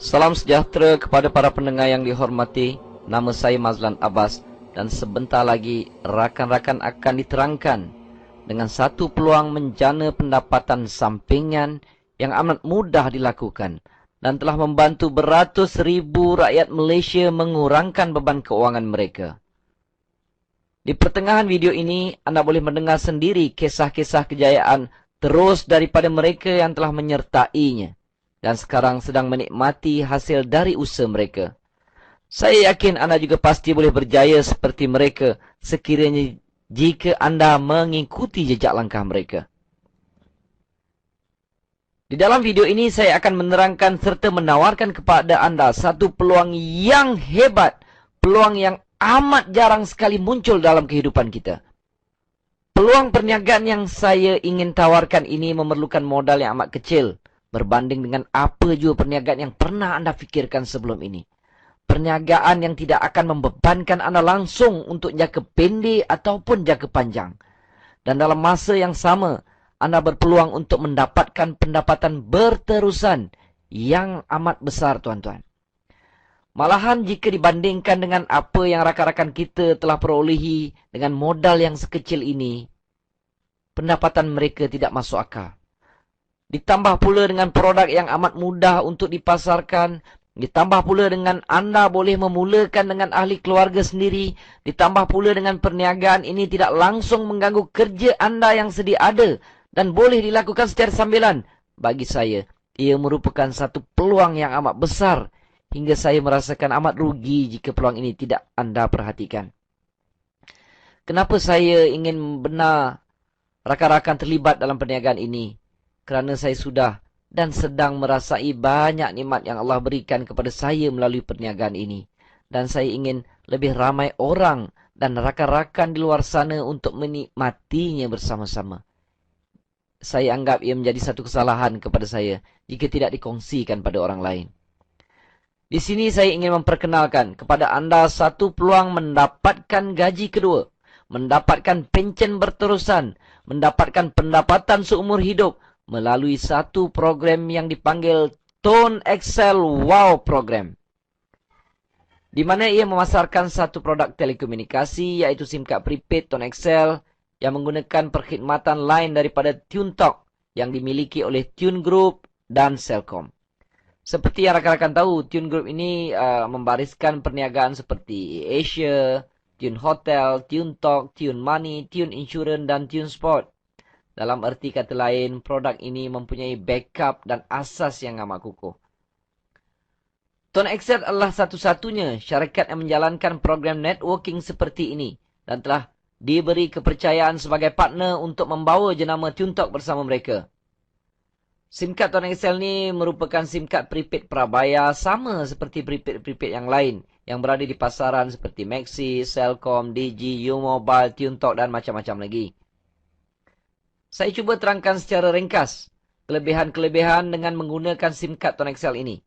Salam sejahtera kepada para pendengar yang dihormati. Nama saya Mazlan Abbas dan sebentar lagi rakan-rakan akan diterangkan dengan satu peluang menjana pendapatan sampingan yang amat mudah dilakukan dan telah membantu beratus ribu rakyat Malaysia mengurangkan beban keuangan mereka. Di pertengahan video ini, anda boleh mendengar sendiri kisah-kisah kejayaan terus daripada mereka yang telah menyertainya dan sekarang sedang menikmati hasil dari usaha mereka. Saya yakin anda juga pasti boleh berjaya seperti mereka sekiranya jika anda mengikuti jejak langkah mereka. Di dalam video ini saya akan menerangkan serta menawarkan kepada anda satu peluang yang hebat, peluang yang amat jarang sekali muncul dalam kehidupan kita. Peluang perniagaan yang saya ingin tawarkan ini memerlukan modal yang amat kecil berbanding dengan apa jua perniagaan yang pernah anda fikirkan sebelum ini. Perniagaan yang tidak akan membebankan anda langsung untuk jangka pendek ataupun jangka panjang. Dan dalam masa yang sama, anda berpeluang untuk mendapatkan pendapatan berterusan yang amat besar, tuan-tuan. Malahan jika dibandingkan dengan apa yang rakan-rakan kita telah perolehi dengan modal yang sekecil ini, pendapatan mereka tidak masuk akal. Ditambah pula dengan produk yang amat mudah untuk dipasarkan. Ditambah pula dengan anda boleh memulakan dengan ahli keluarga sendiri. Ditambah pula dengan perniagaan ini tidak langsung mengganggu kerja anda yang sedia ada. Dan boleh dilakukan secara sambilan. Bagi saya, ia merupakan satu peluang yang amat besar. Hingga saya merasakan amat rugi jika peluang ini tidak anda perhatikan. Kenapa saya ingin benar rakan-rakan terlibat dalam perniagaan ini? Kerana saya sudah dan sedang merasai banyak nikmat yang Allah berikan kepada saya melalui perniagaan ini. Dan saya ingin lebih ramai orang dan rakan-rakan di luar sana untuk menikmatinya bersama-sama. Saya anggap ia menjadi satu kesalahan kepada saya jika tidak dikongsikan pada orang lain. Di sini saya ingin memperkenalkan kepada anda satu peluang mendapatkan gaji kedua, mendapatkan pencen berterusan, mendapatkan pendapatan seumur hidup, melalui satu program yang dipanggil Tone Excel Wow Program. Di mana ia memasarkan satu produk telekomunikasi iaitu SIM card prepaid Tone Excel yang menggunakan perkhidmatan lain daripada TuneTalk yang dimiliki oleh Tune Group dan Celcom. Seperti yang rakan-rakan tahu, Tune Group ini membariskan perniagaan seperti Asia, Tune Hotel, TuneTalk, Tune Money, Tune Insurance dan Tune Sport. Dalam erti kata lain, produk ini mempunyai backup dan asas yang amat kukuh. Tone Excel adalah satu-satunya syarikat yang menjalankan program networking seperti ini dan telah diberi kepercayaan sebagai partner untuk membawa jenama TuneTalk bersama mereka. SIM card Tone Excel ni merupakan SIM card prepaid prabayar sama seperti prepaid yang lain yang berada di pasaran seperti Maxis, Celcom, Digi, U-Mobile, TuneTalk dan macam-macam lagi. Saya cuba terangkan secara ringkas kelebihan-kelebihan dengan menggunakan SIM card Tone Excel ini.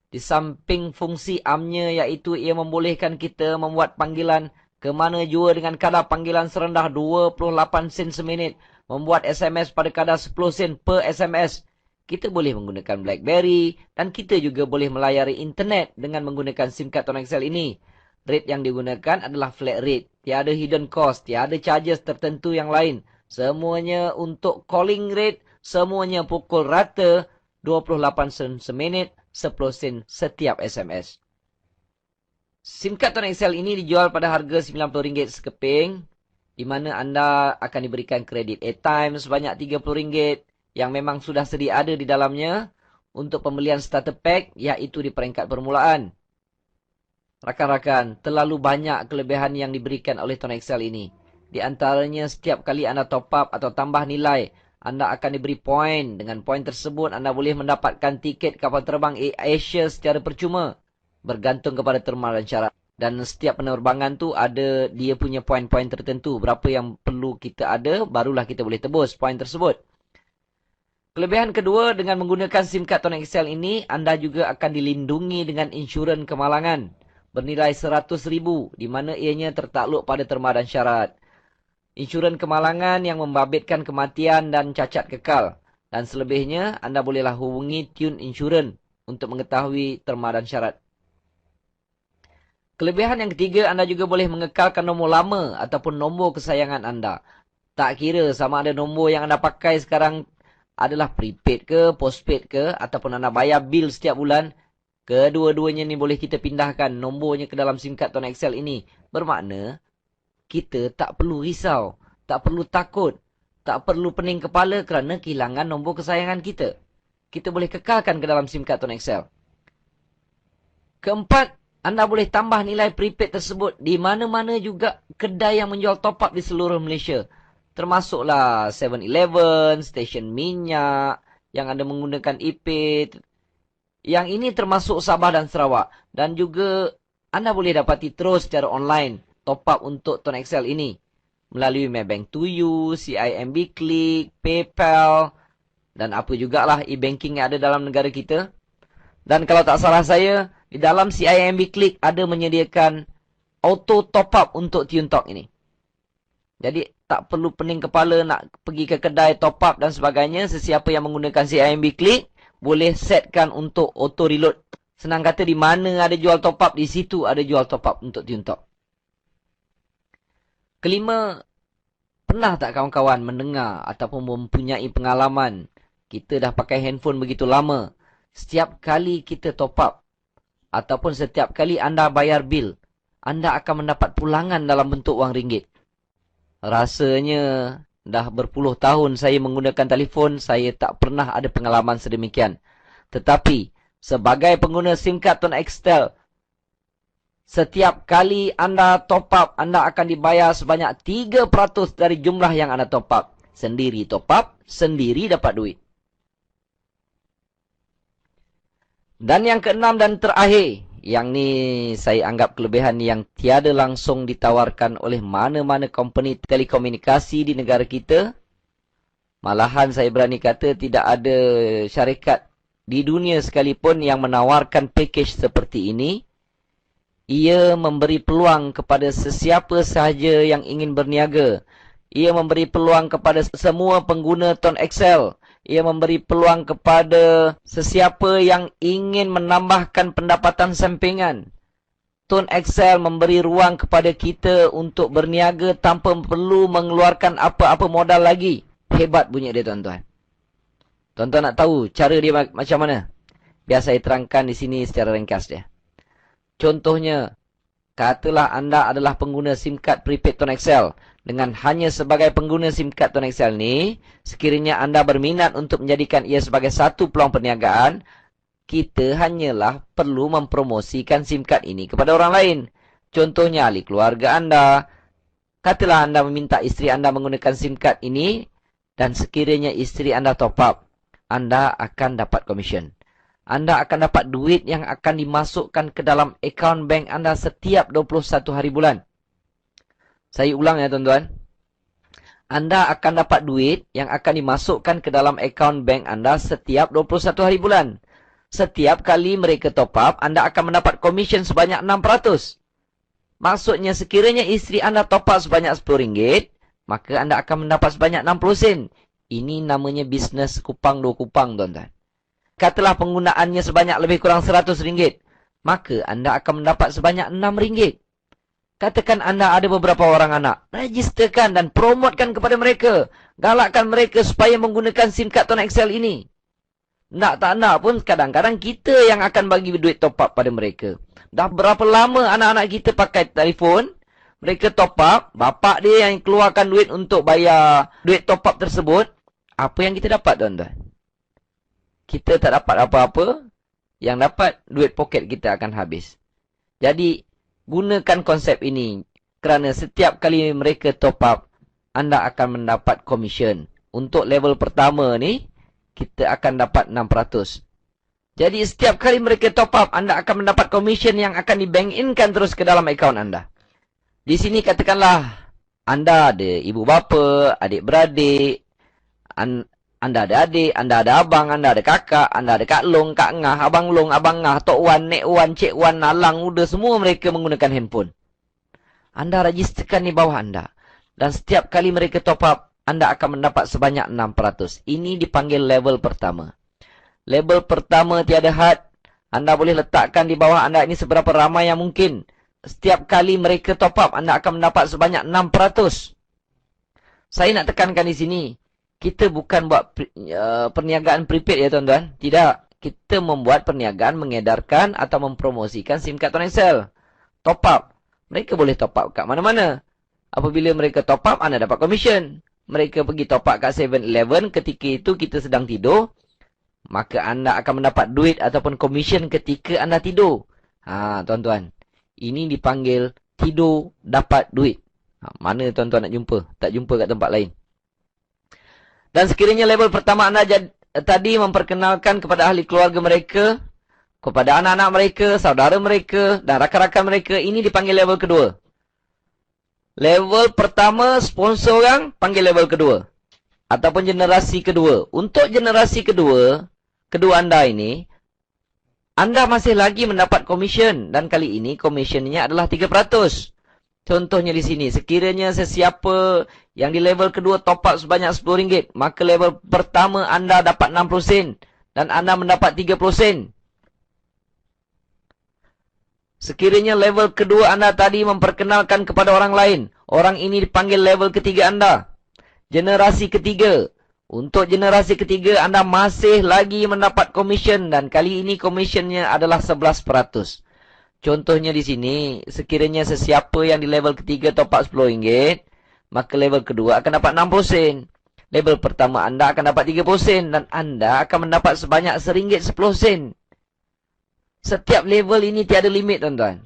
Di samping fungsi AM-nya iaitu ia membolehkan kita membuat panggilan ke mana jua dengan kadar panggilan serendah 28 sen seminit, membuat SMS pada kadar 10 sen per SMS. Kita boleh menggunakan BlackBerry dan kita juga boleh melayari internet dengan menggunakan SIM card Tone Excel ini. Rate yang digunakan adalah flat rate, tiada hidden cost, tiada charges tertentu yang lain. Semuanya untuk calling rate, semuanya pukul rata 28 sen seminit, 10 sen setiap SMS. SIM card Tone Excel ini dijual pada harga RM90 sekeping, di mana anda akan diberikan kredit airtime sebanyak RM30 yang memang sudah sedia ada di dalamnya untuk pembelian starter pack, iaitu di peringkat permulaan. Rakan-rakan, terlalu banyak kelebihan yang diberikan oleh Tone Excel ini. Di antaranya, setiap kali anda top up atau tambah nilai, anda akan diberi poin. Dengan poin tersebut, anda boleh mendapatkan tiket kapal terbang Asia secara percuma, bergantung kepada terma dan syarat. Dan setiap penerbangan tu ada dia punya poin-poin tertentu. Berapa yang perlu kita ada, barulah kita boleh tebus poin tersebut. Kelebihan kedua, dengan menggunakan SIM card Tone Excel ini, anda juga akan dilindungi dengan insurans kemalangan bernilai 100,000, di mana ianya tertakluk pada terma dan syarat. Insurans kemalangan yang membabitkan kematian dan cacat kekal. Dan selebihnya, anda bolehlah hubungi Tune Insurance untuk mengetahui terma dan syarat. Kelebihan yang ketiga, anda juga boleh mengekalkan nombor lama ataupun nombor kesayangan anda. Tak kira sama ada nombor yang anda pakai sekarang adalah prepaid ke, postpaid ke, ataupun anda bayar bil setiap bulan, kedua-duanya ni boleh kita pindahkan nombornya ke dalam SIM card Tone Excel ini. Bermakna, kita tak perlu risau, tak perlu takut, tak perlu pening kepala kerana kehilangan nombor kesayangan kita. Kita boleh kekalkan ke dalam SIM card Tone Excel. Keempat, anda boleh tambah nilai prepaid tersebut di mana-mana juga kedai yang menjual top up di seluruh Malaysia. Termasuklah 7-Eleven, stesen minyak, yang anda menggunakan e-pay. Yang ini termasuk Sabah dan Sarawak. Dan juga anda boleh dapati terus secara online top up untuk Tone Excel ini melalui Maybank to You, CIMB Click, PayPal dan apa jugalah e-banking yang ada dalam negara kita. Dan kalau tak salah saya, di dalam CIMB Click ada menyediakan auto top up untuk TuneTalk ini. Jadi tak perlu pening kepala nak pergi ke kedai top up dan sebagainya. Sesiapa yang menggunakan CIMB Click boleh setkan untuk auto reload. Senang kata, di mana ada jual top up, di situ ada jual top up untuk TuneTalk. Kelima, pernah tak kawan-kawan mendengar ataupun mempunyai pengalaman, kita dah pakai handphone begitu lama, setiap kali kita top up ataupun setiap kali anda bayar bil, anda akan mendapat pulangan dalam bentuk wang ringgit. Rasanya dah berpuluh tahun saya menggunakan telefon, saya tak pernah ada pengalaman sedemikian. Tetapi, sebagai pengguna SIM card Tone Excel, setiap kali anda top up, anda akan dibayar sebanyak 3% dari jumlah yang anda top up. Sendiri top up, sendiri dapat duit. Dan yang keenam dan terakhir, yang ni saya anggap kelebihan yang tiada langsung ditawarkan oleh mana-mana company telekomunikasi di negara kita. Malahan saya berani kata tidak ada syarikat di dunia sekalipun yang menawarkan package seperti ini. Ia memberi peluang kepada sesiapa sahaja yang ingin berniaga. Ia memberi peluang kepada semua pengguna Tone Excel. Ia memberi peluang kepada sesiapa yang ingin menambahkan pendapatan sampingan. Tone Excel memberi ruang kepada kita untuk berniaga tanpa perlu mengeluarkan apa-apa modal lagi. Hebat bunyi dia, tuan-tuan. Tuan-tuan nak tahu cara dia macam mana? Biar saya terangkan di sini secara ringkas dia. Contohnya, katalah anda adalah pengguna SIM card prepaid Tone Excel. Dengan hanya sebagai pengguna SIM card Tone Excel ni, sekiranya anda berminat untuk menjadikan ia sebagai satu peluang perniagaan, kita hanyalah perlu mempromosikan SIM card ini kepada orang lain. Contohnya, ahli keluarga anda. Katalah anda meminta isteri anda menggunakan SIM card ini, dan sekiranya isteri anda top up, anda akan dapat komisen. Anda akan dapat duit yang akan dimasukkan ke dalam akaun bank anda setiap 21 hari bulan. Saya ulang ya, tuan-tuan. Anda akan dapat duit yang akan dimasukkan ke dalam akaun bank anda setiap 21 hari bulan. Setiap kali mereka top up, anda akan mendapat komisen sebanyak 6%. Maksudnya, sekiranya isteri anda top up sebanyak RM10, maka anda akan mendapat sebanyak 60 sen. Ini namanya bisnes kupang dua kupang, tuan-tuan. Katalah penggunaannya sebanyak lebih kurang RM100, maka anda akan mendapat sebanyak RM6. Katakan anda ada beberapa orang anak, registerkan dan promotkan kepada mereka. Galakkan mereka supaya menggunakan SIM card Tone Excel ini. Nak tak nak pun kadang-kadang kita yang akan bagi duit top up pada mereka. Dah berapa lama anak-anak kita pakai telefon, mereka top up, bapak dia yang keluarkan duit untuk bayar duit top up tersebut. Apa yang kita dapat, tuan-tuan? kita tak dapat apa-apa, yang dapat duit poket kita akan habis. Jadi, gunakan konsep ini kerana setiap kali mereka top up, anda akan mendapat komisen. Untuk level pertama ni, kita akan dapat 6%. Jadi, setiap kali mereka top up, anda akan mendapat komisen yang akan di-bank-inkan terus ke dalam akaun anda. Di sini katakanlah, anda ada ibu bapa, adik-beradik, anda ada adik, anda ada abang, anda ada kakak, anda ada kak long, kak ngah, abang long, abang ngah, tok wan, nek wan, cik wan, nalang, udah semua mereka menggunakan handphone. Anda registerkan di bawah anda. Dan setiap kali mereka top up, anda akan mendapat sebanyak 6%. Ini dipanggil level pertama. Level pertama tiada had. Anda boleh letakkan di bawah anda ini seberapa ramai yang mungkin. Setiap kali mereka top up, anda akan mendapat sebanyak 6%. Saya nak tekankan di sini. Kita bukan buat perniagaan prepaid ya tuan-tuan. Tidak. Kita membuat perniagaan mengedarkan atau mempromosikan SIM card Tonitel. Top up. Mereka boleh top up kat mana-mana. Apabila mereka top up, anda dapat komisen. Mereka pergi top up kat 7-Eleven ketika itu kita sedang tidur. Maka anda akan mendapat duit ataupun komisen ketika anda tidur. Tuan-tuan. Ini dipanggil tidur dapat duit. Mana tuan-tuan nak jumpa? Tak jumpa kat tempat lain. Dan sekiranya level pertama anda tadi memperkenalkan kepada ahli keluarga mereka, kepada anak-anak mereka, saudara mereka, dan rakan-rakan mereka, ini dipanggil level kedua. Level pertama, sponsor orang, panggil level kedua. Ataupun generasi kedua. Untuk generasi kedua anda ini, anda masih lagi mendapat komisen. Dan kali ini, komisinya adalah 3%. Contohnya di sini, sekiranya sesiapa yang di level kedua top up sebanyak RM10, maka level pertama anda dapat 6% dan anda mendapat 3%. Sekiranya level kedua anda tadi memperkenalkan kepada orang lain, orang ini dipanggil level ketiga anda. Generasi ketiga. Untuk generasi ketiga anda masih lagi mendapat komisen dan kali ini komisennya adalah 11%. Contohnya di sini, sekiranya sesiapa yang di level ketiga top up RM10, maka level kedua akan dapat 6%. Level pertama anda akan dapat 3% dan anda akan mendapat sebanyak RM1.10. Setiap level ini tiada limit tuan-tuan.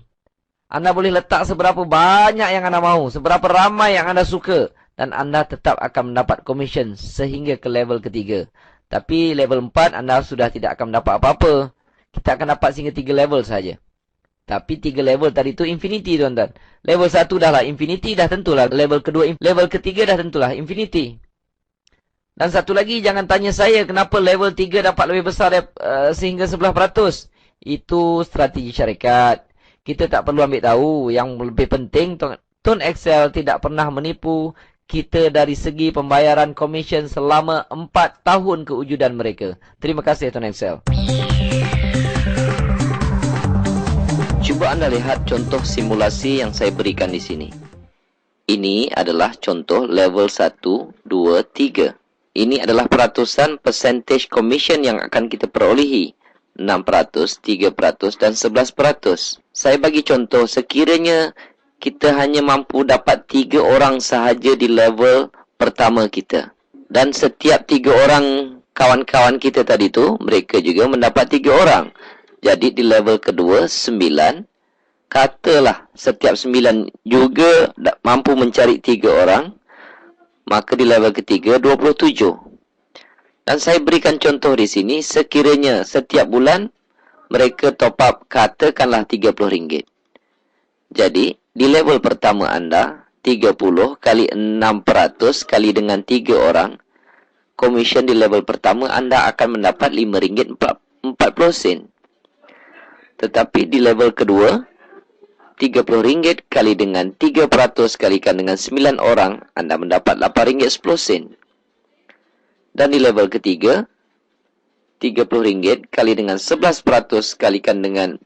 Anda boleh letak seberapa banyak yang anda mahu, seberapa ramai yang anda suka dan anda tetap akan mendapat komisen sehingga ke level ketiga. Tapi level 4 anda sudah tidak akan mendapat apa-apa. Kita akan dapat sehingga 3 level saja. Tapi 3 level tadi tu infinity tuan-tuan. Level 1 dah lah infinity, dah tentulah. Level kedua, level ketiga dah tentulah infinity. Dan satu lagi, jangan tanya saya kenapa level 3 dapat lebih besar sehingga 11%. Itu strategi syarikat. Kita tak perlu ambil tahu. Yang lebih penting, Tone Excel tidak pernah menipu kita dari segi pembayaran komisen selama 4 tahun kewujudan mereka. Terima kasih Tone Excel. Cuba anda lihat contoh simulasi yang saya berikan di sini. Ini adalah contoh level 1, 2, 3. Ini adalah peratusan percentage commission yang akan kita perolehi. 6%, 3%, dan 11%. Saya bagi contoh, sekiranya kita hanya mampu dapat 3 orang sahaja di level pertama kita. Dan setiap 3 orang kawan-kawan kita tadi tu, mereka juga mendapat 3 orang. Jadi di level kedua, 9. Katalah setiap 9 juga mampu mencari 3 orang. Maka di level ketiga, 27. Dan saya berikan contoh di sini, sekiranya setiap bulan mereka top up katakanlah RM30. Jadi, di level pertama anda, 30 kali 6% kali dengan 3 orang, komisen di level pertama anda akan mendapat RM5.40. Tetapi di level kedua, RM30 kali dengan 3% kalikan dengan 9 orang, anda mendapat RM8.10. Dan di level ketiga, RM30 kali dengan 11% kalikan dengan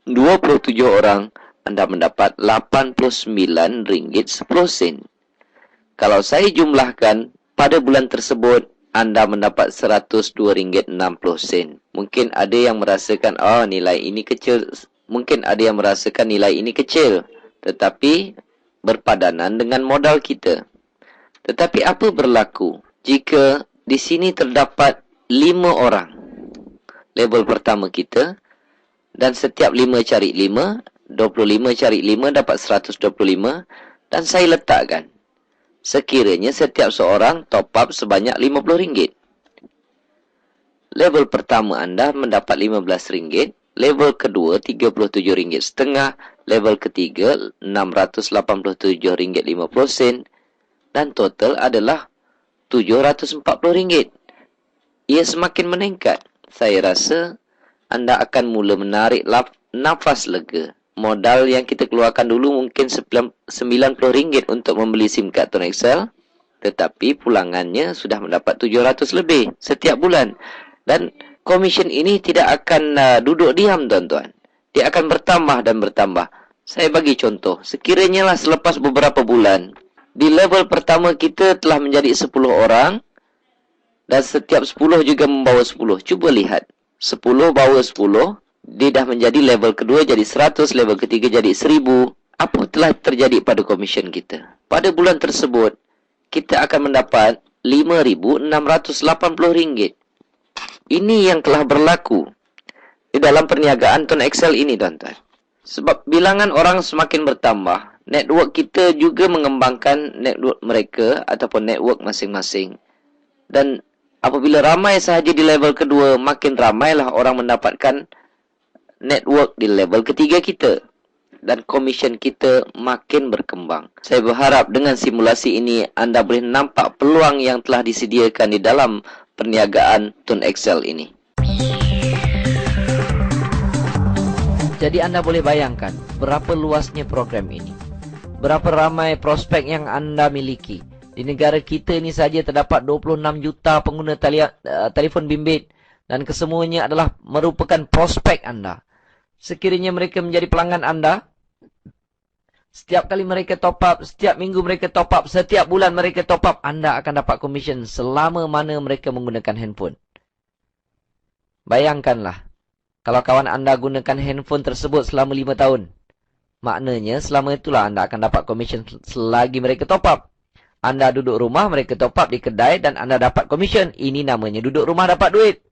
27 orang, anda mendapat RM89.10. Kalau saya jumlahkan, pada bulan tersebut, anda mendapat RM102.60. Mungkin ada yang merasakan, nilai ini kecil. Mungkin ada yang merasakan nilai ini kecil. Tetapi, berpadanan dengan modal kita. Tetapi apa berlaku jika di sini terdapat 5 orang. Level pertama kita. Dan setiap 5 cari 5, 25 cari 5 dapat 125. Dan saya letakkan, sekiranya setiap seorang top up sebanyak RM50. Level pertama anda mendapat RM15. Level kedua RM37,5. Level ketiga RM687,50. Dan total adalah RM740. Ia semakin meningkat. Saya rasa anda akan mula menarik nafas lega. Modal yang kita keluarkan dulu mungkin RM90 untuk membeli SIM card Tone XL. Tetapi pulangannya sudah mendapat 700 lebih setiap bulan. Dan komisen ini tidak akan duduk diam, tuan-tuan. Dia akan bertambah dan bertambah. Saya bagi contoh. Sekiranya lah selepas beberapa bulan, di level pertama kita telah menjadi 10 orang. Dan setiap 10 juga membawa 10. Cuba lihat. 10 bawa 10. Dia dah menjadi level kedua jadi 100. Level ketiga jadi 1000. Apa telah terjadi pada komisen kita? Pada bulan tersebut, kita akan mendapat RM5,680. Ini yang telah berlaku di dalam perniagaan Tone XL ini, tuan-tuan. Sebab bilangan orang semakin bertambah, network kita juga mengembangkan network mereka ataupun network masing-masing. Dan apabila ramai sahaja di level kedua, makin ramailah orang mendapatkan network di level ketiga kita. Dan komisen kita makin berkembang. Saya berharap dengan simulasi ini anda boleh nampak peluang yang telah disediakan di dalam perniagaan Tone XL ini. Jadi anda boleh bayangkan berapa luasnya program ini. Berapa ramai prospek yang anda miliki. Di negara kita ini saja terdapat 26 juta pengguna telefon bimbit. Dan kesemuanya adalah merupakan prospek anda. Sekiranya mereka menjadi pelanggan anda, setiap kali mereka top up, setiap minggu mereka top up, setiap bulan mereka top up, anda akan dapat komisen selama mana mereka menggunakan handphone. Bayangkanlah, kalau kawan anda gunakan handphone tersebut selama 5 tahun, maknanya selama itulah anda akan dapat komisen selagi mereka top up. Anda duduk rumah, mereka top up di kedai dan anda dapat komisen. Ini namanya duduk rumah dapat duit.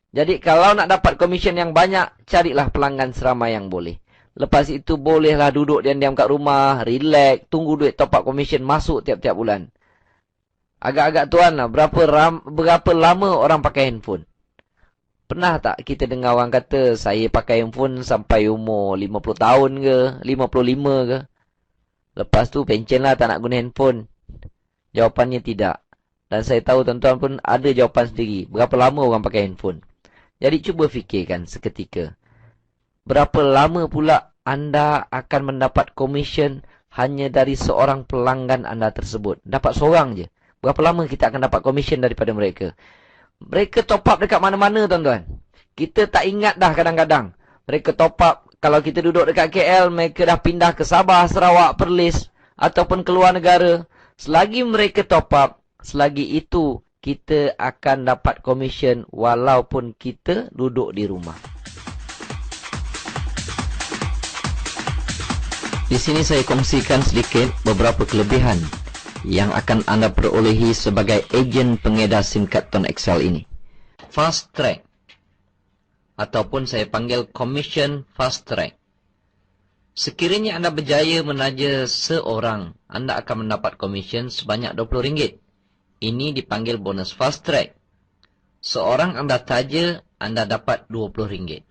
Jadi kalau nak dapat komisen yang banyak, carilah pelanggan seramai yang boleh. Lepas itu bolehlah duduk diam-diam kat rumah, relax, tunggu duit top up komisen masuk tiap-tiap bulan. Agak-agak tuan lah, berapa lama orang pakai handphone? Pernah tak kita dengar orang kata, saya pakai handphone sampai umur 50 tahun ke, 55 ke? Lepas tu pencen lah tak nak guna handphone. Jawapannya tidak. Dan saya tahu tuan-tuan pun ada jawapan sendiri. Berapa lama orang pakai handphone? Jadi cuba fikirkan seketika. Berapa lama pula anda akan mendapat komisen hanya dari seorang pelanggan anda tersebut? Dapat seorang je. Berapa lama kita akan dapat komisen daripada mereka? Mereka top up dekat mana-mana, tuan-tuan. Kita tak ingat dah kadang-kadang. Mereka top up. Kalau kita duduk dekat KL, mereka dah pindah ke Sabah, Sarawak, Perlis. Ataupun keluar negara. Selagi mereka top up, selagi itu kita akan dapat komisen walaupun kita duduk di rumah. Di sini saya kongsikan sedikit beberapa kelebihan yang akan anda perolehi sebagai ejen pengedar SIM card Tone XL ini. Fast track ataupun saya panggil commission fast track. Sekiranya anda berjaya menaja seorang, anda akan mendapat komisen sebanyak RM20. Ini dipanggil bonus fast track. Seorang anda taja, anda dapat RM20.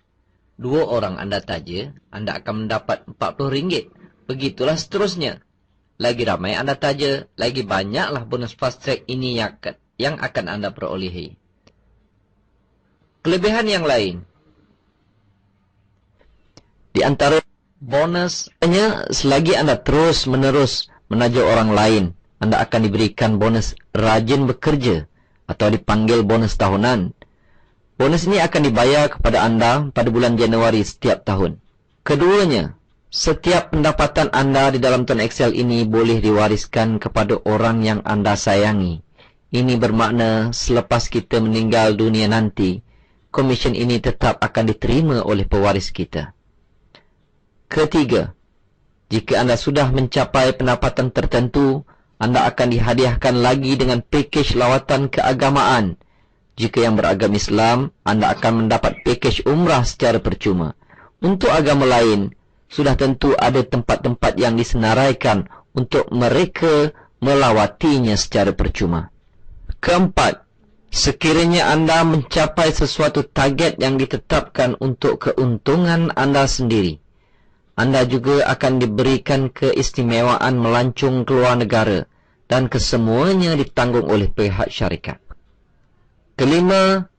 2 orang anda taja, anda akan mendapat RM40. Begitulah seterusnya. Lagi ramai anda taja, lagi banyaklah bonus fast track ini yang akan anda perolehi. Kelebihan yang lain. Di antara bonusnya, selagi anda terus menerus menaja orang lain, anda akan diberikan bonus rajin bekerja atau dipanggil bonus tahunan. Bonus ini akan dibayar kepada anda pada bulan Januari setiap tahun. Keduanya, setiap pendapatan anda di dalam Tone XL ini boleh diwariskan kepada orang yang anda sayangi. Ini bermakna selepas kita meninggal dunia nanti, komisen ini tetap akan diterima oleh pewaris kita. Ketiga, jika anda sudah mencapai pendapatan tertentu, anda akan dihadiahkan lagi dengan pakej lawatan keagamaan. Jika yang beragama Islam, anda akan mendapat pakej umrah secara percuma. Untuk agama lain, sudah tentu ada tempat-tempat yang disenaraikan untuk mereka melawatinya secara percuma. Keempat, sekiranya anda mencapai sesuatu target yang ditetapkan untuk keuntungan anda sendiri, anda juga akan diberikan keistimewaan melancung keluar negara dan kesemuanya ditanggung oleh pihak syarikat. Kelima,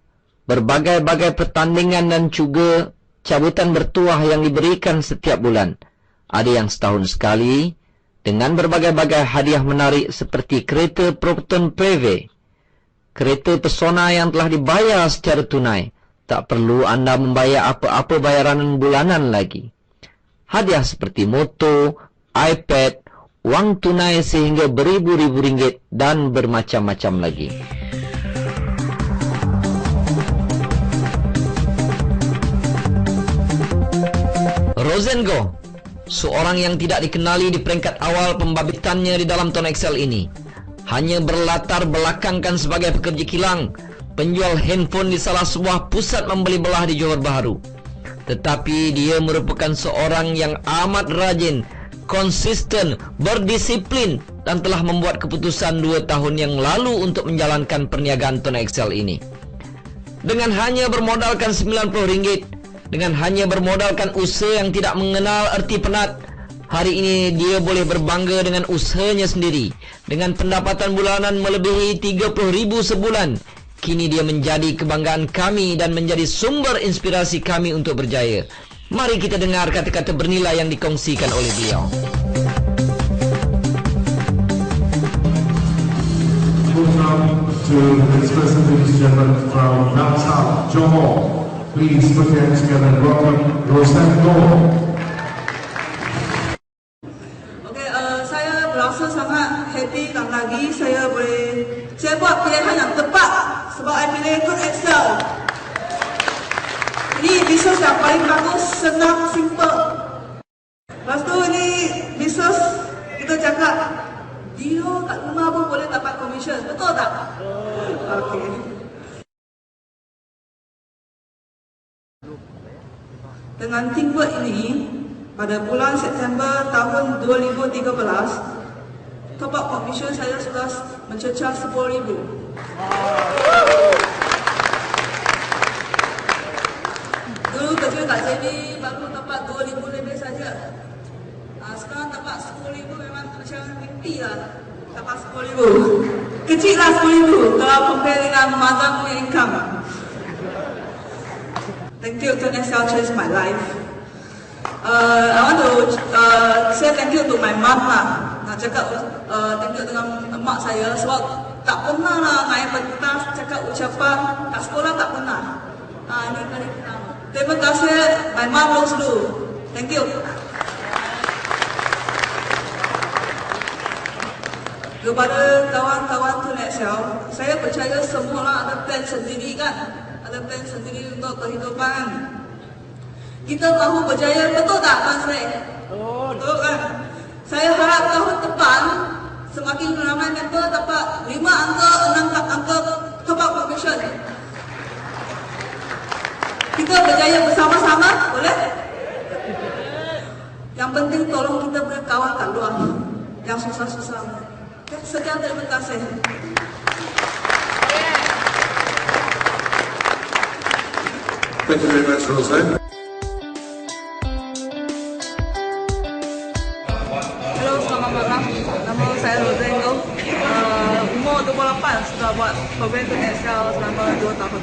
berbagai-bagai pertandingan dan juga cabutan bertuah yang diberikan setiap bulan. Ada yang setahun sekali, dengan berbagai-bagai hadiah menarik seperti kereta Proton Preve, kereta pesona yang telah dibayar secara tunai. Tak perlu anda membayar apa-apa bayaran bulanan lagi. Hadiah seperti motor, iPad, wang tunai sehingga beribu-ribu ringgit dan bermacam-macam lagi. Rosengo, seorang yang tidak dikenali di peringkat awal pembabitannya di dalam Tone Excel ini, hanya berlatar belakangkan sebagai pekerja kilang, penjual handphone di salah sebuah pusat membeli belah di Johor Bahru. Tetapi dia merupakan seorang yang amat rajin, konsisten, berdisiplin dan telah membuat keputusan 2 tahun yang lalu untuk menjalankan perniagaan Tone Excel ini. Dengan hanya bermodalkan RM90, dengan hanya bermodalkan usaha yang tidak mengenal erti penat, hari ini dia boleh berbangga dengan usahanya sendiri. Dengan pendapatan bulanan melebihi RM30,000 sebulan, kini dia menjadi kebanggaan kami dan menjadi sumber inspirasi kami untuk berjaya. Mari kita dengar kata-kata bernilai yang dikongsikan oleh beliau. Welcome to the expressive ladies and gentlemen from Mount South, Johor. Please put your hands together and welcome Rosengo. Saya berasa sangat happy dan lagi saya buat pilihan yang tepat sebab saya pilih Tone Excel. Ini bisnes yang paling bagus, senang, simple. Lepas tu ini bisnes kita cakap dia kat rumah pun boleh dapat komisen, betul tak? Okey. Dengan teamwork ini, pada bulan September tahun 2013, top up komisen saya sudah mencecah RM10,000. Dulu kerja kat sini baru dapat RM2,000 lebih saja. Sekarang dapat RM10,000 memang macam mimpi lah. Dapat RM10,000. Kecil lah RM10,000 kalau compare dengan madam punya income. Thank you, Tone Excel changed my life. I want to say thank you to my mom lah. Nak cakap thank you dengan mak saya sebab tak pernah lah naik pentas cakap ucapan kat sekolah, tak pernah. Ini kali pertama. Terima kasih my mom Roslu. Thank you. Kepada kawan-kawan Tone Excel, saya percaya semua orang ada plan sendiri kan? Ada plan sendiri untuk kehidupan. Kita mahu berjaya, betul tak Tuan Sri? Betul kan? Saya harap tahun depan semakin ramai member dapat 5 angka, 6 angka top up commission. Kita berjaya bersama-sama, boleh? Yang penting tolong kita punya kawan kat luar yang susah-susah. Sekian, terima kasih. Thank you very much, Rosen. Halo, selamat malam. Nama saya Rosengo. Umur 28, sudah buat program Tone Excel selama 2 tahun.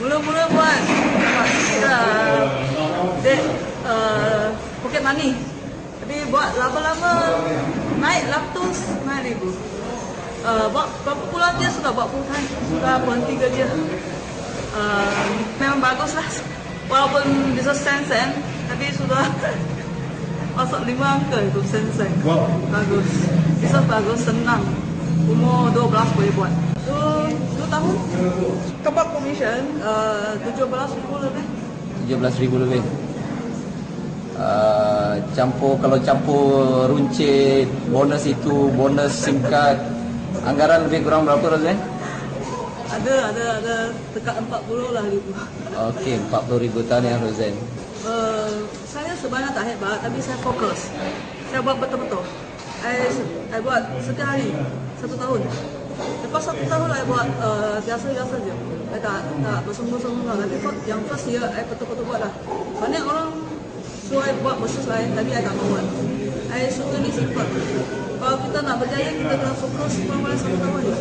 Mula-mula buat pocket money. Tapi buat lama-lama naik laptus, naik RM1,000. Buat berapa bulan dia sudah buat full time, sudah berhenti kerja. Memang baguslah, walaupun bisa sen-sen, tapi sudah masuk 5 angka itu sen-sen. Wow. Bagus, bisa bagus, senang. Umur 12 boleh buat. 2 tahun, top up commission, RM17,000 lebih. RM17,000 lebih. Kalau campur runcit, bonus itu, bonus SIM card, anggaran lebih kurang berapa Rosen? Ada dekat 40 lah ribu. Okey, 40,000 tahniah Rosen. Saya sebenarnya tak hebat, tapi saya fokus. Saya buat betul-betul. Saya buat setiap hari, 1 tahun. Lepas 1 tahun, saya buat biasa-biasa je. Saya tak bersungguh-sungguh lah. Tapi yang first year, saya betul-betul buat lah. Banyak orang suruh saya buat bisnes lain, tapi saya tak mahu buat. Saya suka ni simple. Kalau kita nak berjaya, kita kena fokus pada 1 tahun je.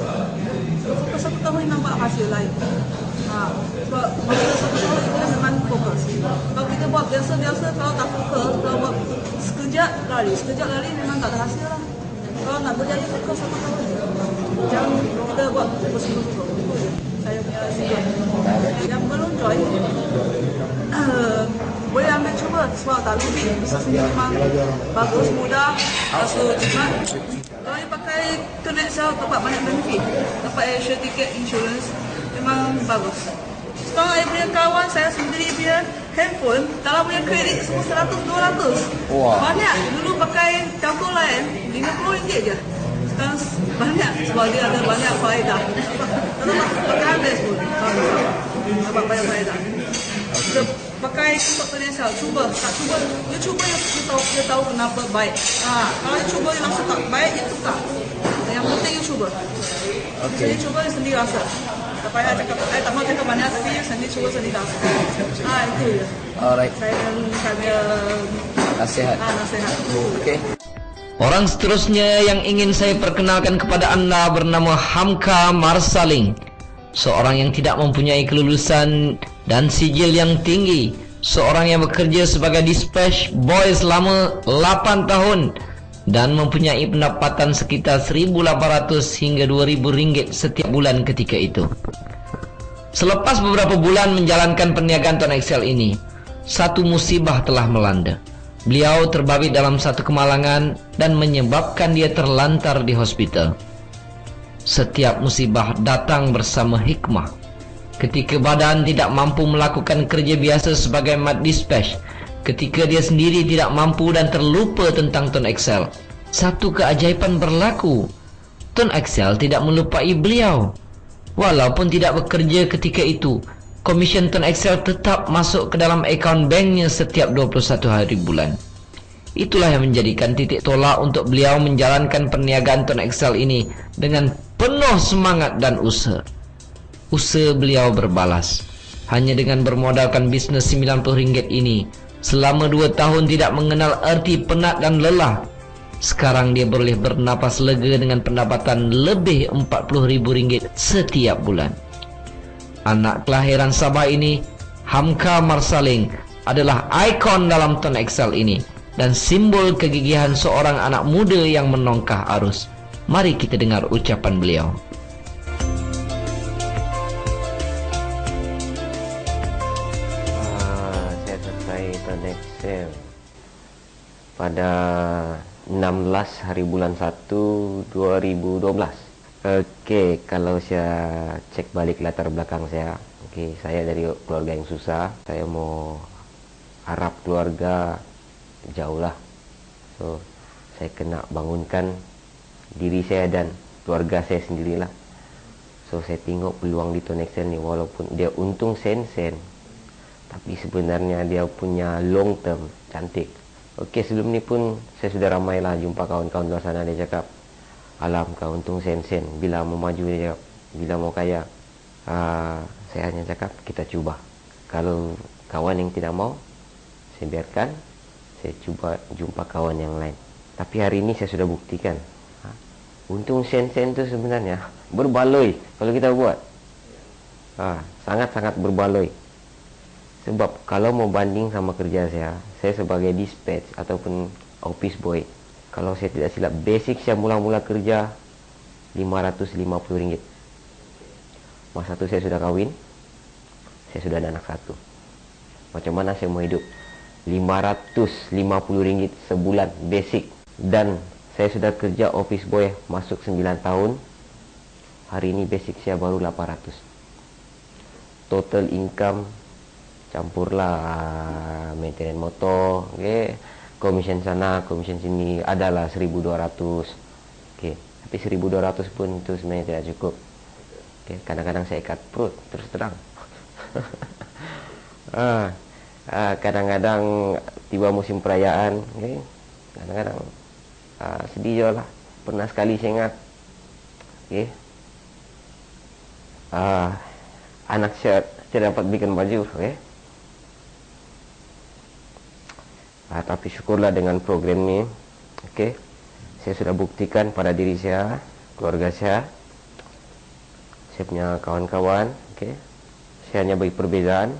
Kalau fokus 1 tahun, nampak hasil lain. Sebab masa 1 tahun kita memang fokus. Kalau kita buat biasa-biasa, kalau tak fokus, kalau buat sekejap lari memang tak ada hasil lah. Kalau nak berjaya, fokus 1 tahun je. Jangan kita buat bersungguh-sungguh. Itu je saya punya sikap. Yang belum join, boleh ambil cuba sebab tak rugi. Bisnes ni memang bagus, mudah, rasa cepat. Kalau dia pakai Tone Excel, dapat banyak benefit. Dapat air ticket insurance, memang bagus. Sekarang saya punya kawan, saya sendiri punya handphone, dalam punya kredit semua 100-200. Wah. Banyak. Dulu pakai telco lain, RM50 je. Sekarang banyak sebab dia ada banyak faedah. Kalau pakai habis pun, dapat banyak faedah. Kita pakai Tone Excel, cuba. Tak cuba, dia cuba dia tahu kenapa baik. Kalau dia cuba dia langsung tak baik, dia tukar. Yang penting dia cuba. Okey. Dia cuba dia sendiri rasa. Tak payah cakap, tak mahu cakap banyak, tapi dia sendiri cuba sendiri rasa. Itu je. Alright. Saya punya Nasihat. nasihat. Okey. Orang seterusnya yang ingin saya perkenalkan kepada anda bernama Hamka Marsaling. Seorang yang tidak mempunyai kelulusan dan sijil yang tinggi. Seorang yang bekerja sebagai dispatch boy selama 8 tahun dan mempunyai pendapatan sekitar 1,800 hingga 2,000 ringgit setiap bulan ketika itu. Selepas beberapa bulan menjalankan perniagaan Tone Excel ini, satu musibah telah melanda. Beliau terbabit dalam satu kemalangan dan menyebabkan dia terlantar di hospital. Setiap musibah datang bersama hikmah. Ketika badan tidak mampu melakukan kerja biasa sebagai mat dispatch, ketika dia sendiri tidak mampu dan terlupa tentang Tone Excel, satu keajaiban berlaku. Tone Excel tidak melupai beliau. Walaupun tidak bekerja ketika itu, komisen Tone Excel tetap masuk ke dalam akaun banknya setiap 21 hari bulan. Itulah yang menjadikan titik tolak untuk beliau menjalankan perniagaan Tone Excel ini dengan penuh semangat dan usaha. Usaha beliau berbalas. Hanya dengan bermodalkan bisnes RM90 ini, selama 2 tahun tidak mengenal erti penat dan lelah, sekarang dia boleh bernapas lega dengan pendapatan lebih RM40,000 setiap bulan. Anak kelahiran Sabah ini, Hamka Marsaling, adalah ikon dalam Tone Excel ini dan simbol kegigihan seorang anak muda yang menongkah arus. Mari kita dengar ucapan beliau. Saya selesai Tone Excel pada 16 hari bulan 1 2012. Okey, kalau saya cek balik latar belakang saya. Okey, saya dari keluarga yang susah. Saya mau harap keluarga jauh lah. So, saya kena bangunkan diri saya dan keluarga saya sendirilah. So, saya tengok peluang di Tone Excel ni, walaupun dia untung sen-sen, tapi sebenarnya dia punya long term cantik. Okey, sebelum ni pun saya sudah ramailah jumpa kawan-kawan luar sana. Dia cakap, alam kau untung sen-sen, bila mau maju dia cakap, bila mau kaya. Saya hanya cakap kita cuba. Kalau kawan yang tidak mau, saya biarkan. Saya cuba jumpa kawan yang lain. Tapi hari ini saya sudah buktikan, untung sen-sen itu sebenarnya berbaloi kalau kita buat. Sangat-sangat berbaloi. Sebab kalau mau banding sama kerja saya sebagai dispatch ataupun office boy, kalau saya tidak silap, basic saya mula-mula kerja RM550. Masa itu saya sudah kahwin, saya sudah ada anak satu. Macam mana saya mau hidup? RM550 sebulan basic. Dan saya sudah kerja office boy masuk 9 tahun. Hari ini basic saya baru 800. Total income campurlah maintenance motor, okay, komisen sana, komisen sini, adalah 1.200. Okay. Tapi 1.200 pun itu sebenarnya tidak cukup. Oke, kadang-kadang saya ikat perut terus terang. Kadang-kadang tiba musim perayaan, okay? Kadang-kadang sedih juga lah. Pernah sekali saya ingat, okay? Anak saya tidak dapat bikin baju, okay? Tapi syukurlah dengan program ini, okay? Saya sudah buktikan pada diri saya, keluarga saya punya kawan-kawan, okay? Saya hanya bagi perbezaan.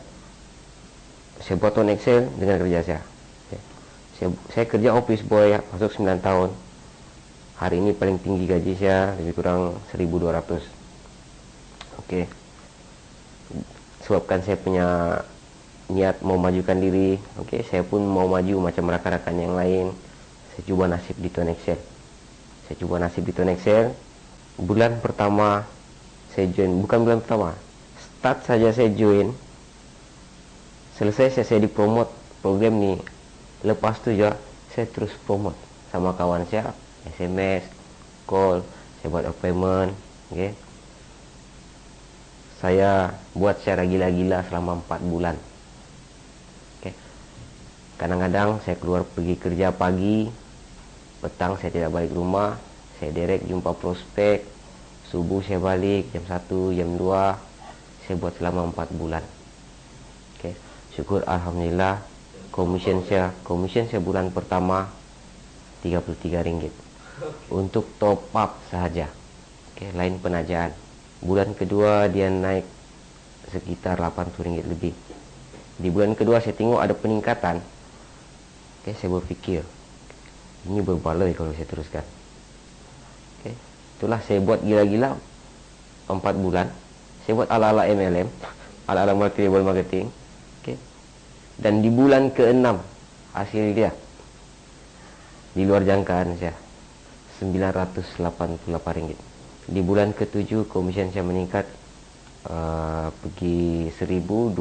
Saya buat on Excel dengan kerja saya. Okay? Saya kerja office boy masuk 9 tahun. Hari ini paling tinggi gaji saya lebih kurang 1.200. Oke. Sebabkan saya punya niat mau majukan diri, oke, saya pun mau maju macam rakan-rakan yang lain. Saya coba nasib di Tone Excel. Bulan pertama saya join, bukan bulan pertama, start saja saya join, selesai saya dipromote program ni. Lepas tu je saya terus promote sama kawan saya, SMS, call, saya buat appointment, okay? Saya buat secara gila-gila selama 4 bulan. Okay. Kadang-kadang saya keluar pergi kerja pagi, petang saya tidak balik rumah, saya direct jumpa prospek, subuh saya balik jam 1, jam 2. Saya buat selama 4 bulan. Okay. Syukur alhamdulillah, komisen saya bulan pertama RM33 untuk top up sahaja. Okay, lain penajaan. Bulan kedua dia naik sekitar RM80 lebih. Di bulan kedua saya tengok ada peningkatan. Okay, saya berfikir ini berbaloi kalau saya teruskan. Okay. Itulah saya buat gila-gila 4 bulan. Saya buat ala-ala MLM, ala-ala multi-level marketing. Okay. Dan di bulan ke-6 hasil dia di luar jangkaan saya, RM988. Di bulan ke-7 komisen saya meningkat pergi 1.277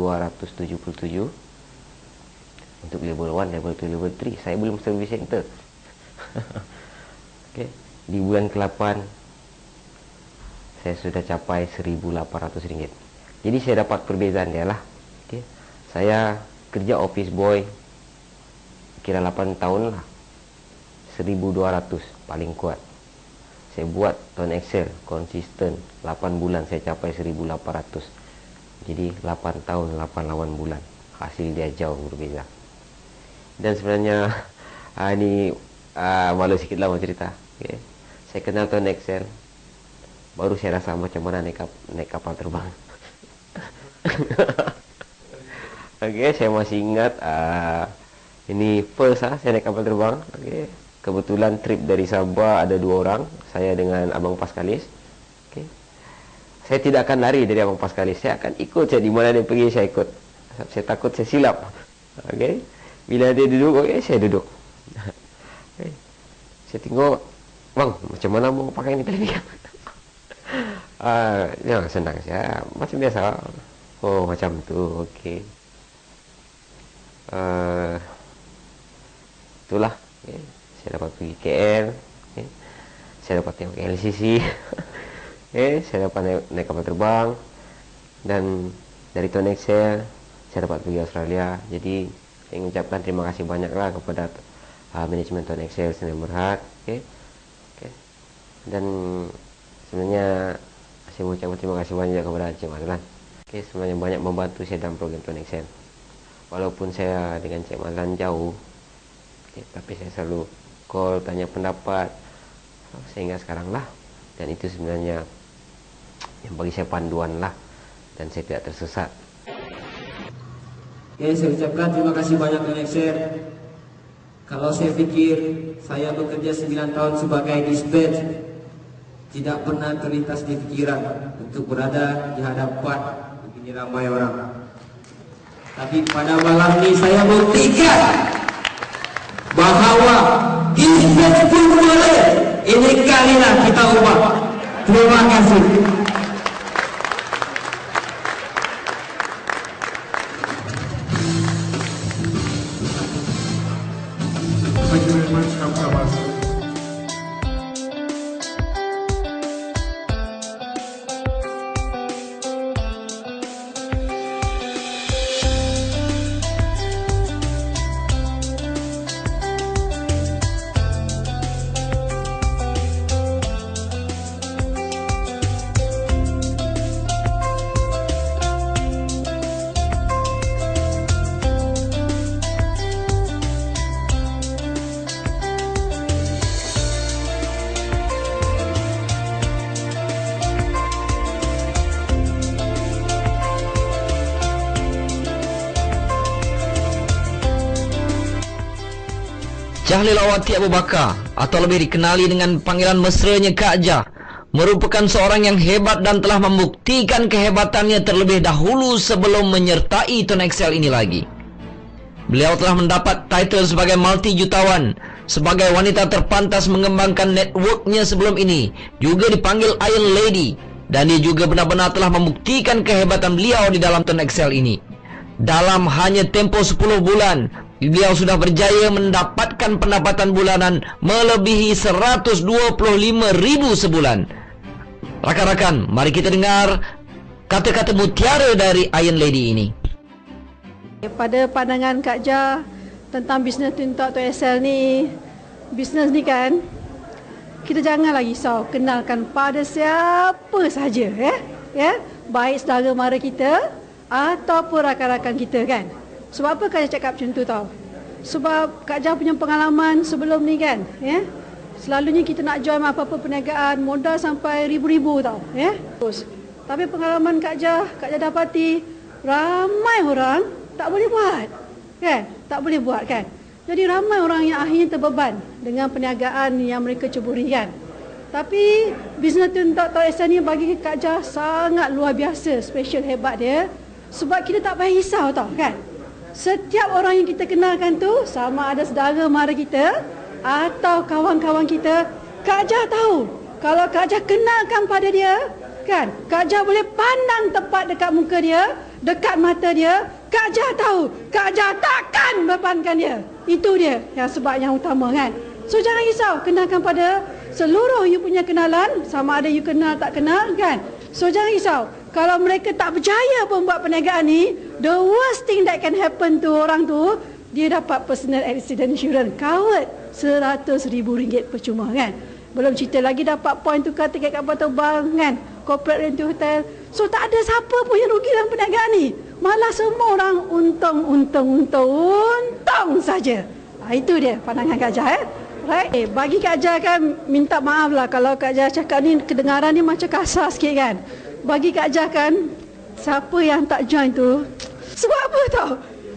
untuk level 1, level 2, level 3. Saya belum service center. Okay. Di bulan ke-8 saya sudah capai RM1.800. Jadi saya dapat perbezaan dia lah. Okay. Saya kerja office boy kira 8 tahun lah, 1.200 paling kuat. Saya buat Tone Excel konsisten 8 bulan saya capai 1.800. Jadi 8 tahun 8 lawan bulan, hasil dia jauh berbeza. Dan sebenarnya ini malu sikit lah mau cerita. Okay. Saya kenal Tone Excel, baru saya rasa macam mana naik kapal terbang. Okay, saya masih ingat ini first saya naik kapal terbang. Okay. Kebetulan trip dari Sabah ada 2 orang, saya dengan Abang Paskalis. Okay. Saya tidak akan lari dari Abang Paskalis, saya akan ikut. Saya di mana dia pergi saya ikut. Saya takut saya silap. Okay. Bila dia duduk, okay, saya duduk. Okay. Saya tengok, bang, macam mana mau pakai ini tadi? Ya, senang saya, macam biasa. Oh, macam tu, okey. Itulah, okay. Saya dapat pergi KL, okay. Saya dapat tengok LCC, okay. Saya dapat naik kapal terbang, dan dari Tone Excel saya dapat pergi Australia. Jadi saya mengucapkan terima kasih banyaklah kepada manajemen Tone Excel Sdn Bhd, okay. Okay. Dan sebenarnya saya mengucapkan terima kasih banyak kepada Encik Mazlan. Okay, sebenarnya banyak membantu saya dalam program Tone Excel. Walaupun saya dengan Encik Mazlan jauh, okay, tapi saya selalu call, tanya pendapat, sehingga sekarang lah. Dan itu sebenarnya yang bagi saya panduan lah, dan saya tidak tersesat. Oke, saya ucapkan terima kasih banyak Tone Excel. Kalau saya pikir saya bekerja 9 tahun sebagai dispatch, tidak pernah terlintas di pikiran untuk berada di hadapan begini ramai orang. Tapi pada malam ini saya buktikan bahwa dispatch pun boleh. Ini kalilah kita ubah. Terima kasih. Thank you very much, Kapten Mas. Jahlilawati Abu Bakar, atau lebih dikenali dengan panggilan mesranya Kak Jah, merupakan seorang yang hebat dan telah membuktikan kehebatannya terlebih dahulu sebelum menyertai Tun Excel ini lagi. Beliau telah mendapat title sebagai multi-jutawan, sebagai wanita terpantas mengembangkan networknya sebelum ini, juga dipanggil Iron Lady, dan dia juga benar-benar telah membuktikan kehebatan beliau di dalam Tun Excel ini. Dalam hanya tempo 10 bulan, beliau sudah berjaya mendapatkan pendapatan bulanan melebihi 125,000 sebulan. Rakan-rakan, mari kita dengar kata-kata mutiara dari Iron Lady ini. Pada pandangan Kak Jah tentang bisnes Tun Excel ni, bisnes ni kan, kita janganlah risau, kenalkan pada siapa saja, baik saudara mara kita ataupun rakan-rakan kita kan. Sebab apa Kak Jah cakap macam tu tau? Sebab Kak Jah punya pengalaman sebelum ni kan, selalunya kita nak join apa-apa perniagaan modal sampai ribu-ribu tau, Terus. Tapi pengalaman Kak Jah dapati ramai orang tak boleh buat, kan? Tak boleh buat kan? Jadi ramai orang yang akhirnya terbeban dengan perniagaan yang mereka ceburi kan. Tapi bisnes Tun Excel ni bagi Kak Jah sangat luar biasa, special, hebat dia. Sebab kita tak payah risau tau kan. Setiap orang yang kita kenalkan tu, sama ada saudara mara kita atau kawan-kawan kita, Kak Jah tahu. Kalau Kak Jah kenalkan pada dia, kan, Kak Jah boleh pandang tepat dekat muka dia, dekat mata dia, Kak Jah tahu, Kak Jah takkan bebankan dia. Itu dia yang sebab yang utama kan. So jangan risau, kenalkan pada seluruh you punya kenalan, sama ada you kenal tak kenal kan. So jangan risau, kalau mereka tak berjaya pun buat perniagaan ni, the worst thing that can happen to orang tu, dia dapat personal accident insurance covered RM100,000 percuma kan. Belum cerita lagi dapat point tukar tiket kapal terbang kan, corporate rental hotel. So tak ada siapa pun yang rugi dalam perniagaan ni. Malah semua orang untung saja. Itu dia pandangan Kak Jah right. Bagi Kak Jah kan, minta maaf lah kalau Kak Jah cakap ni kedengaran ni macam kasar sikit kan. Bagi Kak Jah kan, siapa yang tak join tu, sebab apa tau?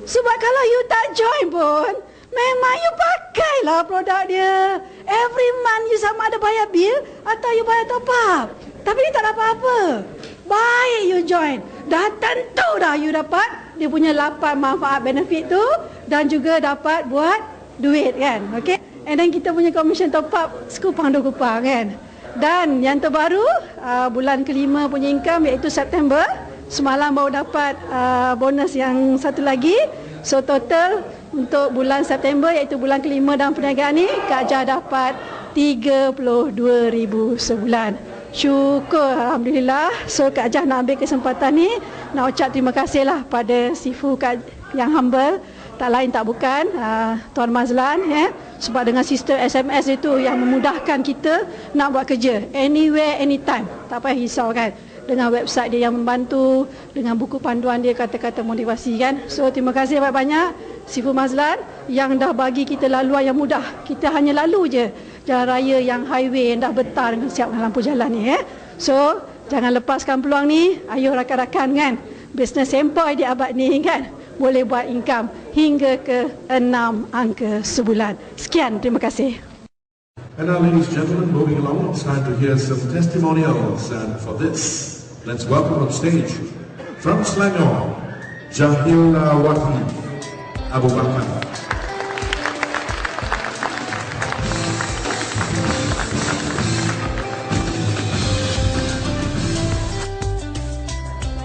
Sebab kalau you tak join pun, memang you pakailah produk dia. Every month you sama ada bayar bil atau you bayar top up. Tapi ni tak ada apa-apa. Baik you join, dah tentu dah you dapat dia punya 8 manfaat benefit tu, dan juga dapat buat duit kan. Okay. And then kita punya commission top up sekupang 2 kupang kan. Dan yang terbaru, bulan kelima punya income iaitu September. Semalam baru dapat bonus yang satu lagi. So total untuk bulan September iaitu bulan kelima dalam perniagaan ni, Kak Jah dapat 32,000 sebulan. Syukur, Alhamdulillah. So Kak Jah nak ambil kesempatan ni, nak ucap terima kasih lah pada Sifu Kak yang humble. Tak lain tak bukan Tuan Mazlan sebab dengan sistem SMS itu yang memudahkan kita nak buat kerja anywhere, anytime. Tak payah risau kan. Dengan website dia yang membantu, dengan buku panduan dia, kata-kata motivasi kan. So terima kasih banyak-banyak Sifu Mazlan yang dah bagi kita laluan yang mudah. Kita hanya lalu je jalan raya yang highway yang dah betar dengan siap dengan lampu jalan ni. So jangan lepaskan peluang ni. Ayo rakan-rakan kan, bisnes sempoi di abad ni kan, boleh buat income hingga ke 6 angka sebulan. Sekian, terima kasih. And now, ladies and gentlemen, moving along, it's time to hear some testimonials. And for this, let's welcome on stage from Selangor, Jahlilawati Abu Bakar.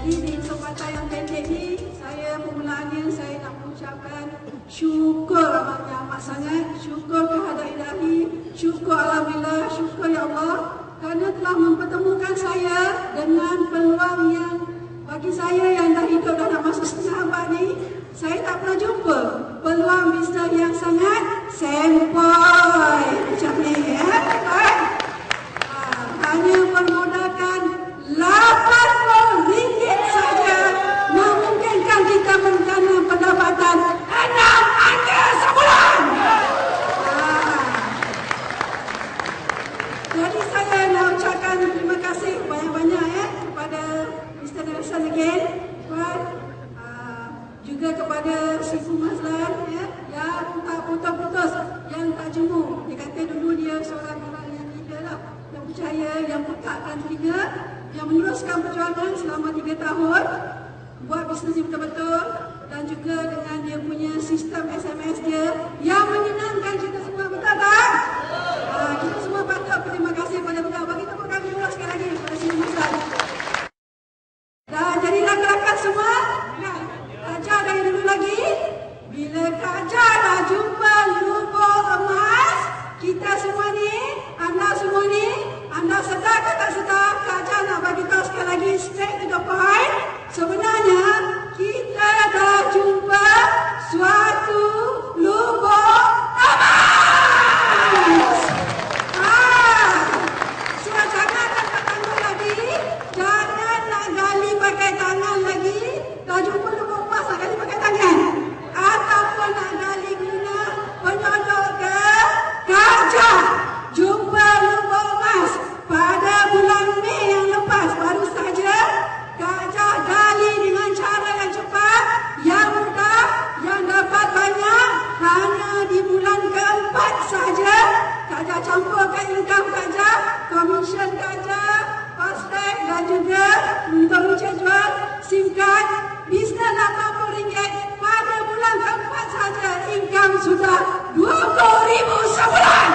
Di kesempatan yang pendek ni, saya permulaannya saya nak mengucapkan syukur amat sangat, syukur kehadrat Ilahi, syukur Alhamdulillah, syukur ya Allah kerana telah mempertemukan saya dengan peluang yang bagi saya yang dah hidup dah nak masuk setengah abad ni, saya tak pernah jumpa peluang bisnes yang sangat sempoi macam ni hanya bermodalkan RM80 saja memungkinkan kita menjana pendapatan 6 angka sebulan. Jadi saya nak ucapkan terima kasih banyak-banyak kepada Mr. Nelson again, juga kepada Sifu Mazlan yang tak putus-putus, yang tak jemu. Dia kata dulu dia seorang orang yang leader lah, yang percaya, yang pekatkan telinga, yang meneruskan perjuangan selama 3 tahun, buat bisnes yang betul-betul, dan juga dengan dia punya sistem SMS dia yang menyenangkan kita semua, betul tak? Kita semua patut berterima kasih kepada beliau. Bagi tepuk kami dulu sekali lagi kepada Sri Muslan. Dan jadi rakan-rakan semua, Kak Jah dari dulu lagi, bila Kak Jah dah jumpa lubuk emas, kita semua ni, anda sedar ke tak sedar, Kak Jah nak bagi tahu sekali lagi, straight to the point, sebenarnya kita dah jumpa suatu lubuk emas. So jangan nak tangguh lagi, jangan nak gali pakai tangan lagi. Dah jumpa lubuk emas nak gali pakai tangan, ataupun nak gali guna penyodok ke Kak Jah. Jumpa lubuk emas pada bulan Mei yang lepas baru saja. Kak Jah gali dengan cara yang cepat, yang mudah, yang dapat banyak. Hanya di bulan keempat saja Kak Jah campurkan income Kak Jah, komisen Kak Jah, fastag dan juga untuk jual SIM card, bisnes RM80. Pada bulan keempat saja income sudah RM20,000 sebulan.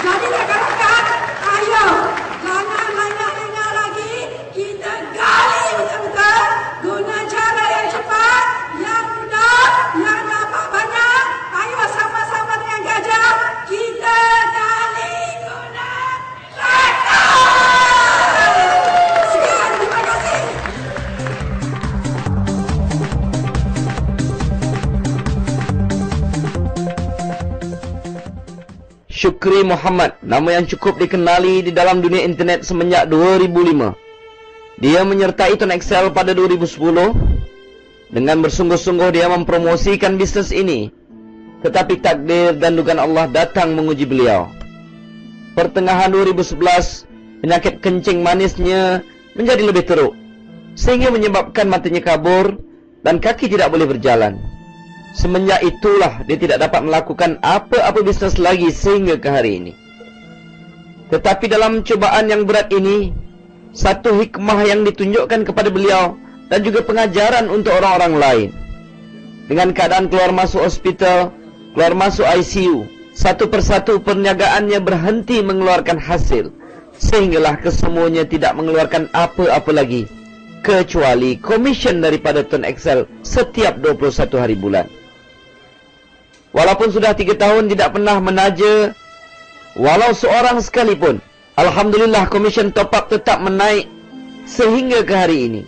Jadi rakan-rakan, ayo jangan lengah-lengah lagi, kita gali betul-betul guna cara yang cepat, yang mudah, yang dapat banyak. Ayo sama-sama dengan Kak Jah, kita gali guna traktor. Sekian, terima kasih. Syukri Muhammad, nama yang cukup dikenali di dalam dunia internet semenjak 2005. Dia menyertai Tone Excel pada 2010. Dengan bersungguh-sungguh dia mempromosikan bisnes ini. Tetapi takdir dan dugaan Allah datang menguji beliau. Pertengahan 2011, penyakit kencing manisnya menjadi lebih teruk, sehingga menyebabkan matanya kabur dan kaki tidak boleh berjalan. Semenjak itulah dia tidak dapat melakukan apa-apa bisnes lagi sehingga ke hari ini. Tetapi dalam cubaan yang berat ini, satu hikmah yang ditunjukkan kepada beliau dan juga pengajaran untuk orang-orang lain. Dengan keadaan keluar masuk hospital, keluar masuk ICU, satu persatu perniagaannya berhenti mengeluarkan hasil, sehinggalah kesemuanya tidak mengeluarkan apa-apa lagi, kecuali komisen daripada Tone Excel setiap 21 hari bulan. Walaupun sudah 3 tahun tidak pernah menaja walau seorang sekalipun, alhamdulillah komisen top up tetap menaik sehingga ke hari ini.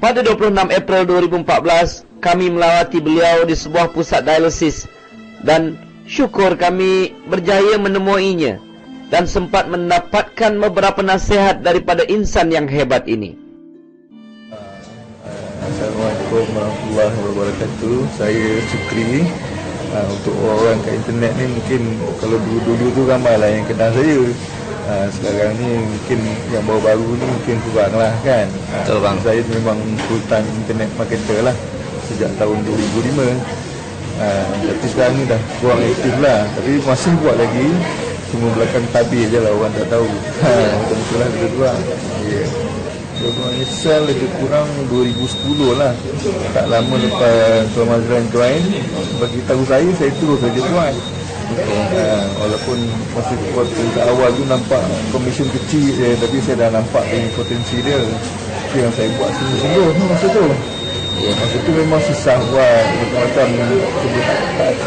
Pada 26 April 2014, kami melawati beliau di sebuah pusat dialisis dan syukur kami berjaya menemuinya dan sempat mendapatkan beberapa nasihat daripada insan yang hebat ini. Assalamualaikum warahmatullahi wabarakatuh. Saya Syukri. Untuk orang kat internet ni mungkin kalau dulu-dulu tu ramailah yang kenal saya. Sekarang ni mungkin yang baru-baru ni mungkin kurang lah kan. Betul bang. Saya memang full time internet marketer lah sejak tahun 2005. Tapi sekarang ni dah kurang aktif lah. Tapi masih buat lagi. Cuma belakang tabir je lah, orang tak tahu. Betul-betul lah lebih kurang. Program Excel lebih kurang 2010 lah. Tak lama lepas Tuan Mazlan join, bagi tahu saya terus saja join. Walaupun masa kat awal tu nampak komisen kecil je, tapi saya dah nampak potensi dia. Itu yang saya buat sungguh-sungguh masa tu. Masa tu memang susah buat, macam-macam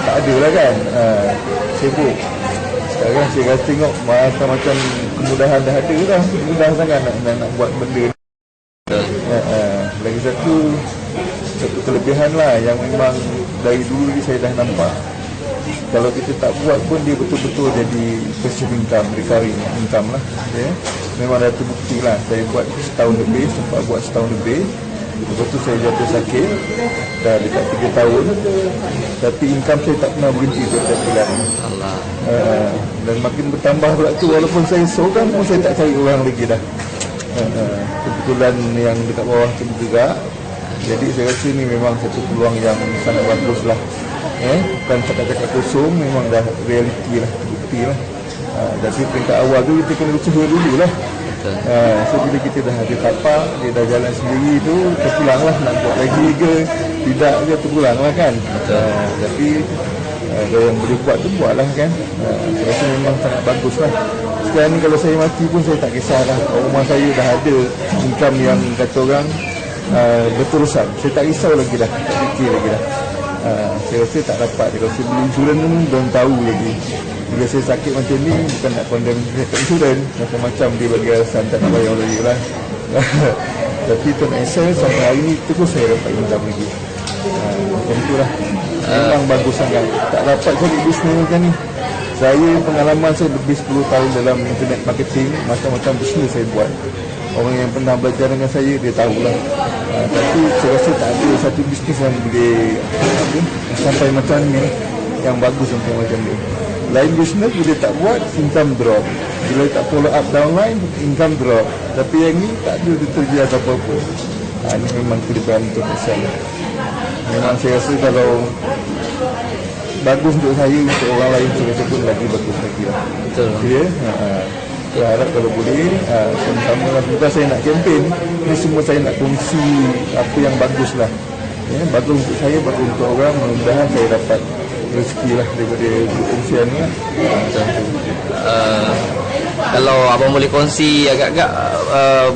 tak ada lah kan. Sibuk. Sekarang saya rasa tengok macam-macam kemudahan dah ada dah. Mudah sangat nak buat benda. Lagi satu kelebihan lah yang memang dari dulu saya dah nampak. Kalau kita tak buat pun dia betul-betul jadi passive income, recurring income lah. Memang dah terbukti lah. Saya buat setahun lebih, sempat buat setahun lebih. Lepas tu saya jatuh sakit dah dekat 3 tahun. Tapi income saya tak pernah berhenti setiap bulan. Dan makin bertambah pula tu, walaupun saya seorang pun saya tak cari orang lagi dah. Kebetulan yang dekat bawah tu bergerak, Jadi saya rasa ni memang satu peluang yang sangat bagus lah. Bukan cakap-cakap kosong, memang dah realiti lah, bukti lah. Jadi peringkat awal tu kita kena usaha dulu lah. So bila kita dah ada tapak, dia dah jalan sendiri tu, terpulang lah nak buat lagi ke tidak ke, terpulang lah kan. Tapi yang boleh buat tu buat lah kan. Saya rasa memang sangat bagus lah. Sekarang ni kalau saya mati pun saya tak kisahlah. Rumah saya dah ada income yang kata orang berterusan. Saya tak risau lagi dah, tak fikir lagi dah. Saya rasa tak dapat. Kalau saya beli insurans pun belum tahu lagi. Bila saya sakit macam ni, bukan nak condemn insurans, macam-macam dia bagi alasan tak nak bayar lagi lah. Tapi Tuan Excel sampai hari ni terus saya dapat income lagi. Macam tu lah. Memang bagus sangat. Tak dapat cari bisnes macam ni. Saya pengalaman saya lebih 10 tahun dalam internet marketing. Macam-macam bisnes saya buat. Orang yang pernah belajar dengan saya, dia tahulah. Tapi saya rasa tak ada satu bisnes yang boleh sampai macam ni, yang bagus sampai macam ni. Lain bisnes bila tak buat, income drop. Bila tak follow up downline, income drop. Tapi yang ni tak ada terjadi apa-apa. Ini memang kelebihan untuk Excel. Memang saya rasa kalau bagus untuk saya, untuk orang lain saya rasa pun lagi bagus lagi lah. Betul. Ya. Saya harap kalau boleh sama-sama lah. Bukan saya nak kempen, ini semua saya nak kongsi apa yang bagus lah. Bagus untuk saya, bagus untuk orang. Mudah-mudahan saya dapat rezeki lah daripada kongsian ni lah. Kalau abang boleh kongsi agak-agak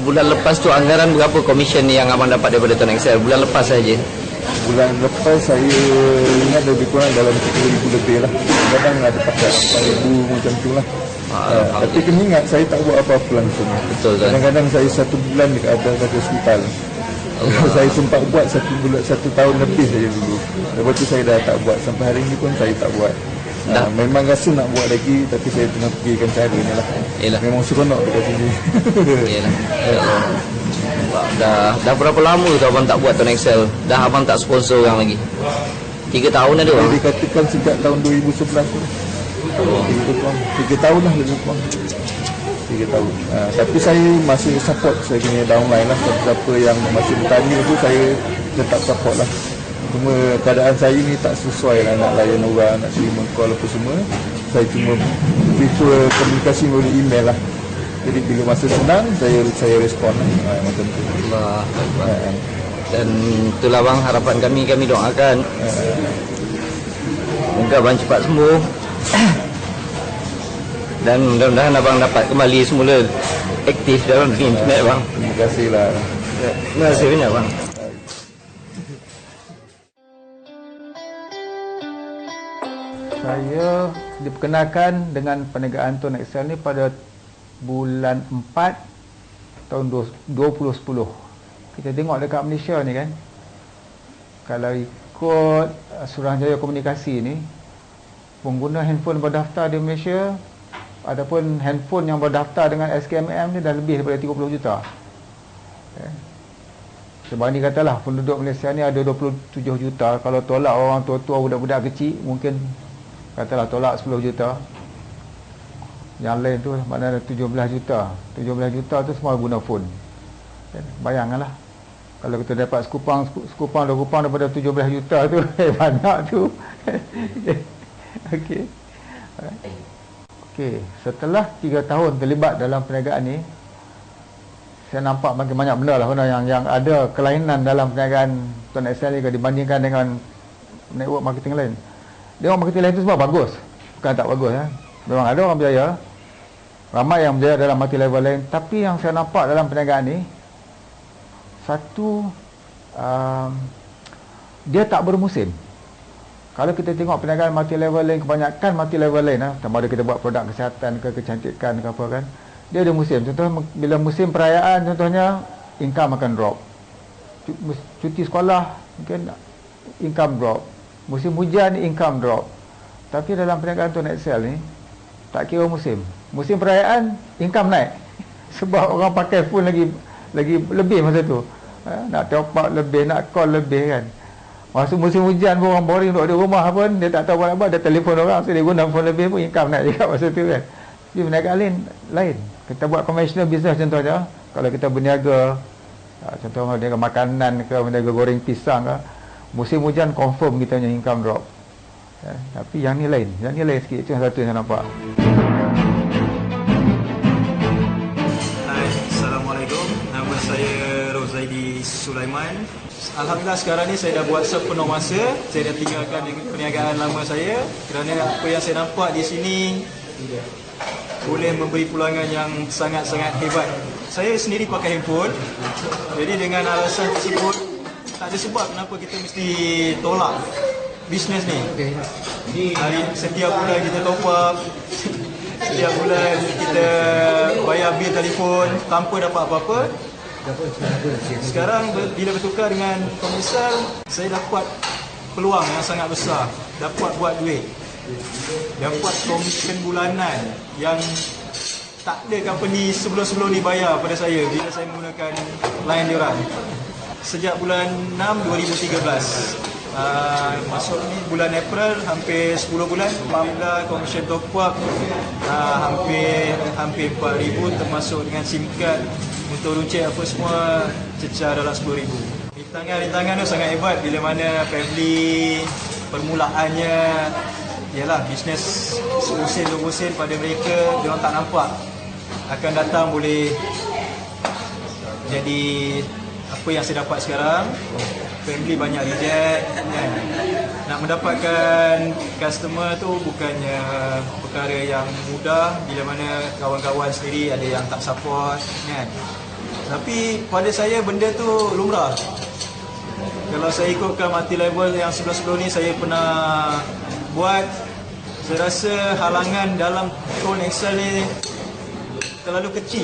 bulan lepas tu anggaran berapa komisen yang abang dapat daripada Tuan Excel bulan lepas saja? Bulan lepas saya ingat lebih kurang dalam 10,000 lebih lah. Kadang ada pakai 4,000 macam tu lah. Tapi kena ingat saya tak buat apa-apa langsung. Betul kan? Kadang-kadang saya 1 bulan dekat atas hospital. Saya sempat buat 1 tahun lebih saja dulu. Lepas tu saya dah tak buat. Sampai hari ni pun saya tak buat. Memang rasa nak buat lagi, tapi saya tengah fikirkan cara ni lah. Memang seronok dekat sini. Dah berapa lama tu abang tak buat Tuan Excel? Dah abang tak sponsor orang lagi? 3 tahun ada bang? Dikatakan sejak tahun 2011 tu. 3 tahun lah lebih kurang. 3 tahun. Tapi saya masih support. Saya kena downline lah. Siapa yang masih bertanya tu, saya tetap support lah. Cuma keadaan saya ni tak sesuai lah nak layan orang, nak terima call apa semua. Saya cuma prefer komunikasi melalui email lah. Jadi bila masa senang, saya respon lah. Macam tu. Dan itulah bang, harapan kami doakan moga abang cepat sembuh. Dan mudah-mudahan abang dapat kembali semula aktif dalam dunia internet bang. Terima kasih lah. Terima kasih banyak bang. Saya diperkenalkan dengan perniagaan Tuan Excel ni pada bulan 4 tahun 2010. Kita tengok dekat Malaysia ni kan, kalau ikut Suruhanjaya Komunikasi ni, pengguna handphone berdaftar di Malaysia ataupun handphone yang berdaftar dengan SKMM ni dah lebih daripada 30 juta. Sebanding katalah penduduk Malaysia ni ada 27 juta. Kalau tolak orang tua-tua, budak-budak kecil, mungkin katalah tolak 10 juta. Yang lain tu maknanya 17 juta. 17 juta tu semua guna phone. Bayangkanlah, kalau kita dapat sekupang 2 kupang daripada 17 juta tu, banyak tu. Okey, setelah 3 tahun terlibat dalam perniagaan ni, saya nampak makin banyak benda lah yang ada kelainan dalam perniagaan Tuan Excel ni dibandingkan dengan network marketing lain. Network marketing lain tu semua bagus, bukan tak bagus ya. Memang ada orang berjaya, ramai yang berjaya dalam multi level lain. Tapi yang saya nampak dalam perniagaan ni, satu, dia tak bermusim. Kalau kita tengok perniagaan multi level lain, kebanyakan multi level lain sama ada kita buat produk kesihatan ke kecantikan ke apa kan, dia ada musim. Contohnya bila musim perayaan, contohnya income akan drop. Cuti sekolah mungkin income drop. Musim hujan income drop. Tapi dalam perniagaan Tuan Excel ni tak kira musim. Musim perayaan income naik. Sebab orang pakai phone lagi lebih masa tu. Nak top up lebih, nak call lebih kan. Masa musim hujan pun orang boring duduk di rumah pun, dia tak tahu apa, dia telefon orang, so dia guna phone lebih pun income naik juga masa tu kan. Jadi perniagaan lain. Kita buat conventional business contohnya, kalau kita berniaga Contoh dia makanan ke, dia goreng pisang ke, musim hujan confirm kita punya income drop. Tapi yang ni lain sikit. Itu yang satu yang saya nampak. Hai, Assalamualaikum. Nama saya Rozaidi Sulaiman. Alhamdulillah sekarang ni saya dah buat sepenuh masa. Saya dah tinggalkan perniagaan lama saya kerana apa yang saya nampak di sini boleh memberi peluangan yang sangat-sangat hebat. Saya sendiri pakai handphone. Jadi dengan alasan tersebut, tak ada sebab kenapa kita mesti tolak bisnes ni. Setiap bulan kita top up, setiap bulan kita bayar bil telefon tanpa dapat apa-apa. Sekarang bila bertukar dengan komersial, saya dapat peluang yang sangat besar, dapat buat duit, dapat komisen bulanan yang tak ada company sebelum-sebelum ni bayar pada saya bila saya menggunakan line diorang. Sejak bulan 6 2013 masuk ni bulan April, hampir 10 bulan, alhamdulillah komisen top up hampir 4,000, termasuk dengan SIM card untuk runcit apa semua cecah dalam 10,000. Rintangan tu sangat hebat bila mana family permulaannya ialah bisnes sebusin 2 busin pada mereka, diorang tak nampak akan datang boleh jadi apa yang saya dapat sekarang. Family banyak reject kan. Nak mendapatkan customer tu bukannya perkara yang mudah bila mana kawan-kawan sendiri ada yang tak support kan. Tapi pada saya benda tu lumrah. Kalau saya ikutkan multi level yang sebelum-sebelum ni saya pernah buat, saya rasa halangan dalam tone Excel ni terlalu kecil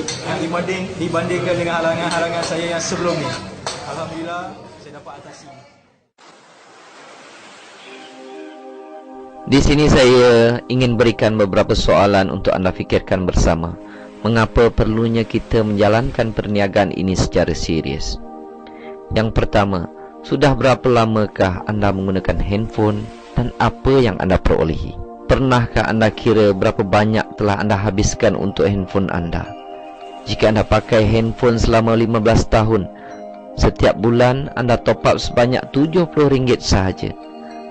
dibandingkan dengan halangan-halangan saya yang sebelum ni. Alhamdulillah saya dapat atasi. Di sini saya ingin berikan beberapa soalan untuk anda fikirkan bersama. Mengapa perlunya kita menjalankan perniagaan ini secara serius? Yang pertama, sudah berapa lamakah anda menggunakan handphone dan apa yang anda perolehi? Pernahkah anda kira berapa banyak telah anda habiskan untuk handphone anda? Jika anda pakai handphone selama 15 tahun, setiap bulan anda top up sebanyak RM70 sahaja.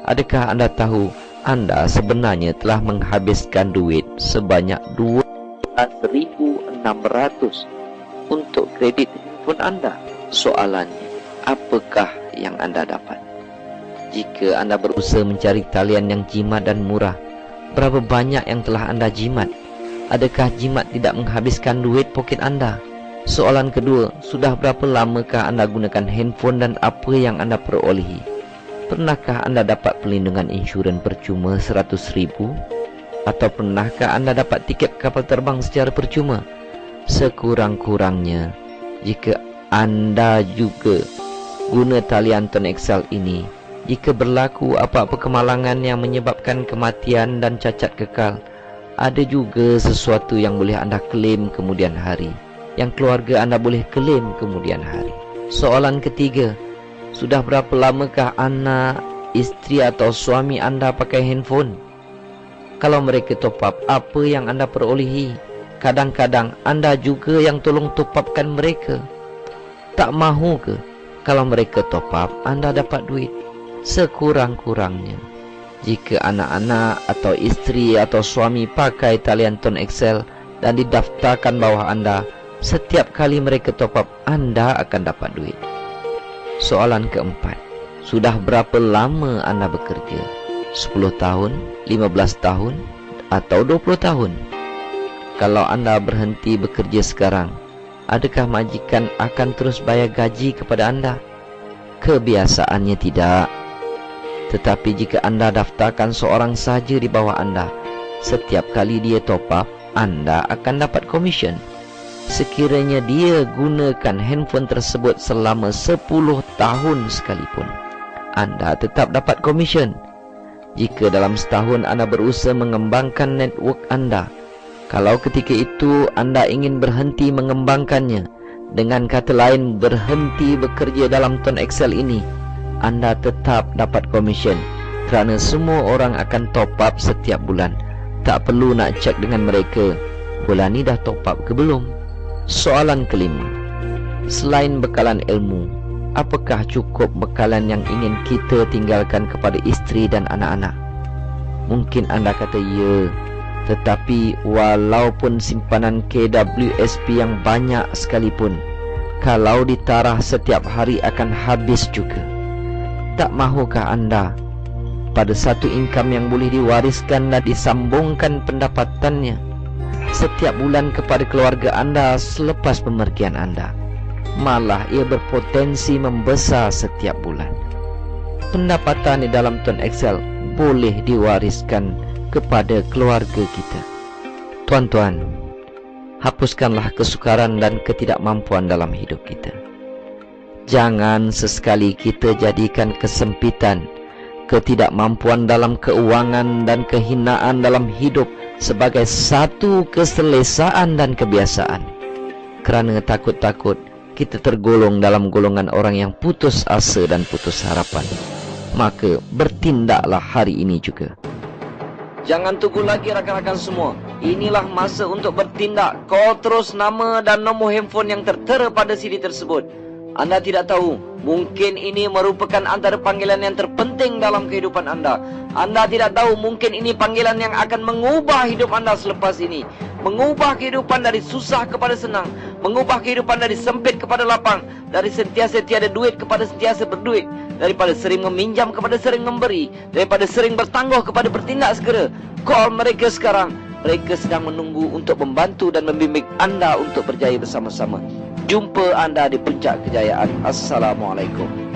Adakah anda tahu anda sebenarnya telah menghabiskan duit sebanyak RM12,600 untuk kredit handphone anda? Soalannya, apakah yang anda dapat? Jika anda berusaha mencari talian yang jimat dan murah, berapa banyak yang telah anda jimat? Adakah jimat tidak menghabiskan duit poket anda? Soalan kedua, sudah berapa lamakah anda gunakan handphone dan apa yang anda perolehi? Pernahkah anda dapat perlindungan insurans percuma RM100,000? Atau pernahkah anda dapat tiket kapal terbang secara percuma? Sekurang-kurangnya, jika anda juga guna talian tone Excel ini, jika berlaku apa-apa kemalangan yang menyebabkan kematian dan cacat kekal, ada juga sesuatu yang boleh anda klaim kemudian hari, yang keluarga anda boleh klaim kemudian hari. Soalan ketiga, sudah berapa lamakah anak, isteri atau suami anda pakai handphone? Kalau mereka top up, apa yang anda perolehi? Kadang-kadang anda juga yang tolong top upkan mereka. Tak mahu ke kalau mereka top up, anda dapat duit? Sekurang-kurangnya, jika anak-anak atau isteri atau suami pakai talian tone Excel dan didaftarkan bawah anda, setiap kali mereka top up, anda akan dapat duit. Soalan keempat, sudah berapa lama anda bekerja? 10 tahun, 15 tahun, atau 20 tahun? Kalau anda berhenti bekerja sekarang, adakah majikan akan terus bayar gaji kepada anda? Kebiasaannya tidak. Tetapi jika anda daftarkan seorang saja di bawah anda, setiap kali dia top up, anda akan dapat komisen. Sekiranya dia gunakan handphone tersebut selama 10 tahun sekalipun, anda tetap dapat komisen. Jika dalam setahun anda berusaha mengembangkan network anda, kalau ketika itu anda ingin berhenti mengembangkannya, dengan kata lain berhenti bekerja dalam tone Excel ini, anda tetap dapat komisen kerana semua orang akan top up setiap bulan. Tak perlu nak cek dengan mereka, bulan ni dah top up ke belum? Soalan kelima, Selain bekalan ilmu, apakah cukup bekalan yang ingin kita tinggalkan kepada isteri dan anak-anak? Mungkin anda kata ya, tetapi walaupun simpanan KWSP yang banyak sekalipun, kalau ditarah setiap hari akan habis juga. Tak mahukah anda pada satu income yang boleh diwariskan dan disambungkan pendapatannya setiap bulan kepada keluarga anda selepas pemergian anda? Malah ia berpotensi membesar setiap bulan. Pendapatan di dalam Tuan Excel boleh diwariskan kepada keluarga kita. Tuan-tuan, hapuskanlah kesukaran dan ketidakmampuan dalam hidup kita. Jangan sesekali kita jadikan kesempitan, ketidakmampuan dalam keuangan dan kehinaan dalam hidup sebagai satu keselesaan dan kebiasaan. Kerana takut-takut kita tergolong dalam golongan orang yang putus asa dan putus harapan. Maka bertindaklah hari ini juga. Jangan tunggu lagi rakan-rakan semua. Inilah masa untuk bertindak. Call terus nama dan nombor handphone yang tertera pada CD tersebut. Anda tidak tahu, mungkin ini merupakan antara panggilan yang terpenting dalam kehidupan anda. Anda tidak tahu, mungkin ini panggilan yang akan mengubah hidup anda selepas ini. Mengubah kehidupan dari susah kepada senang. Mengubah kehidupan dari sempit kepada lapang. Dari sentiasa tiada duit kepada sentiasa berduit. Daripada sering meminjam kepada sering memberi. Daripada sering bertangguh kepada bertindak segera. Call mereka sekarang. Mereka sedang menunggu untuk membantu dan membimbing anda untuk berjaya bersama-sama. Jumpa anda di puncak kejayaan. Assalamualaikum.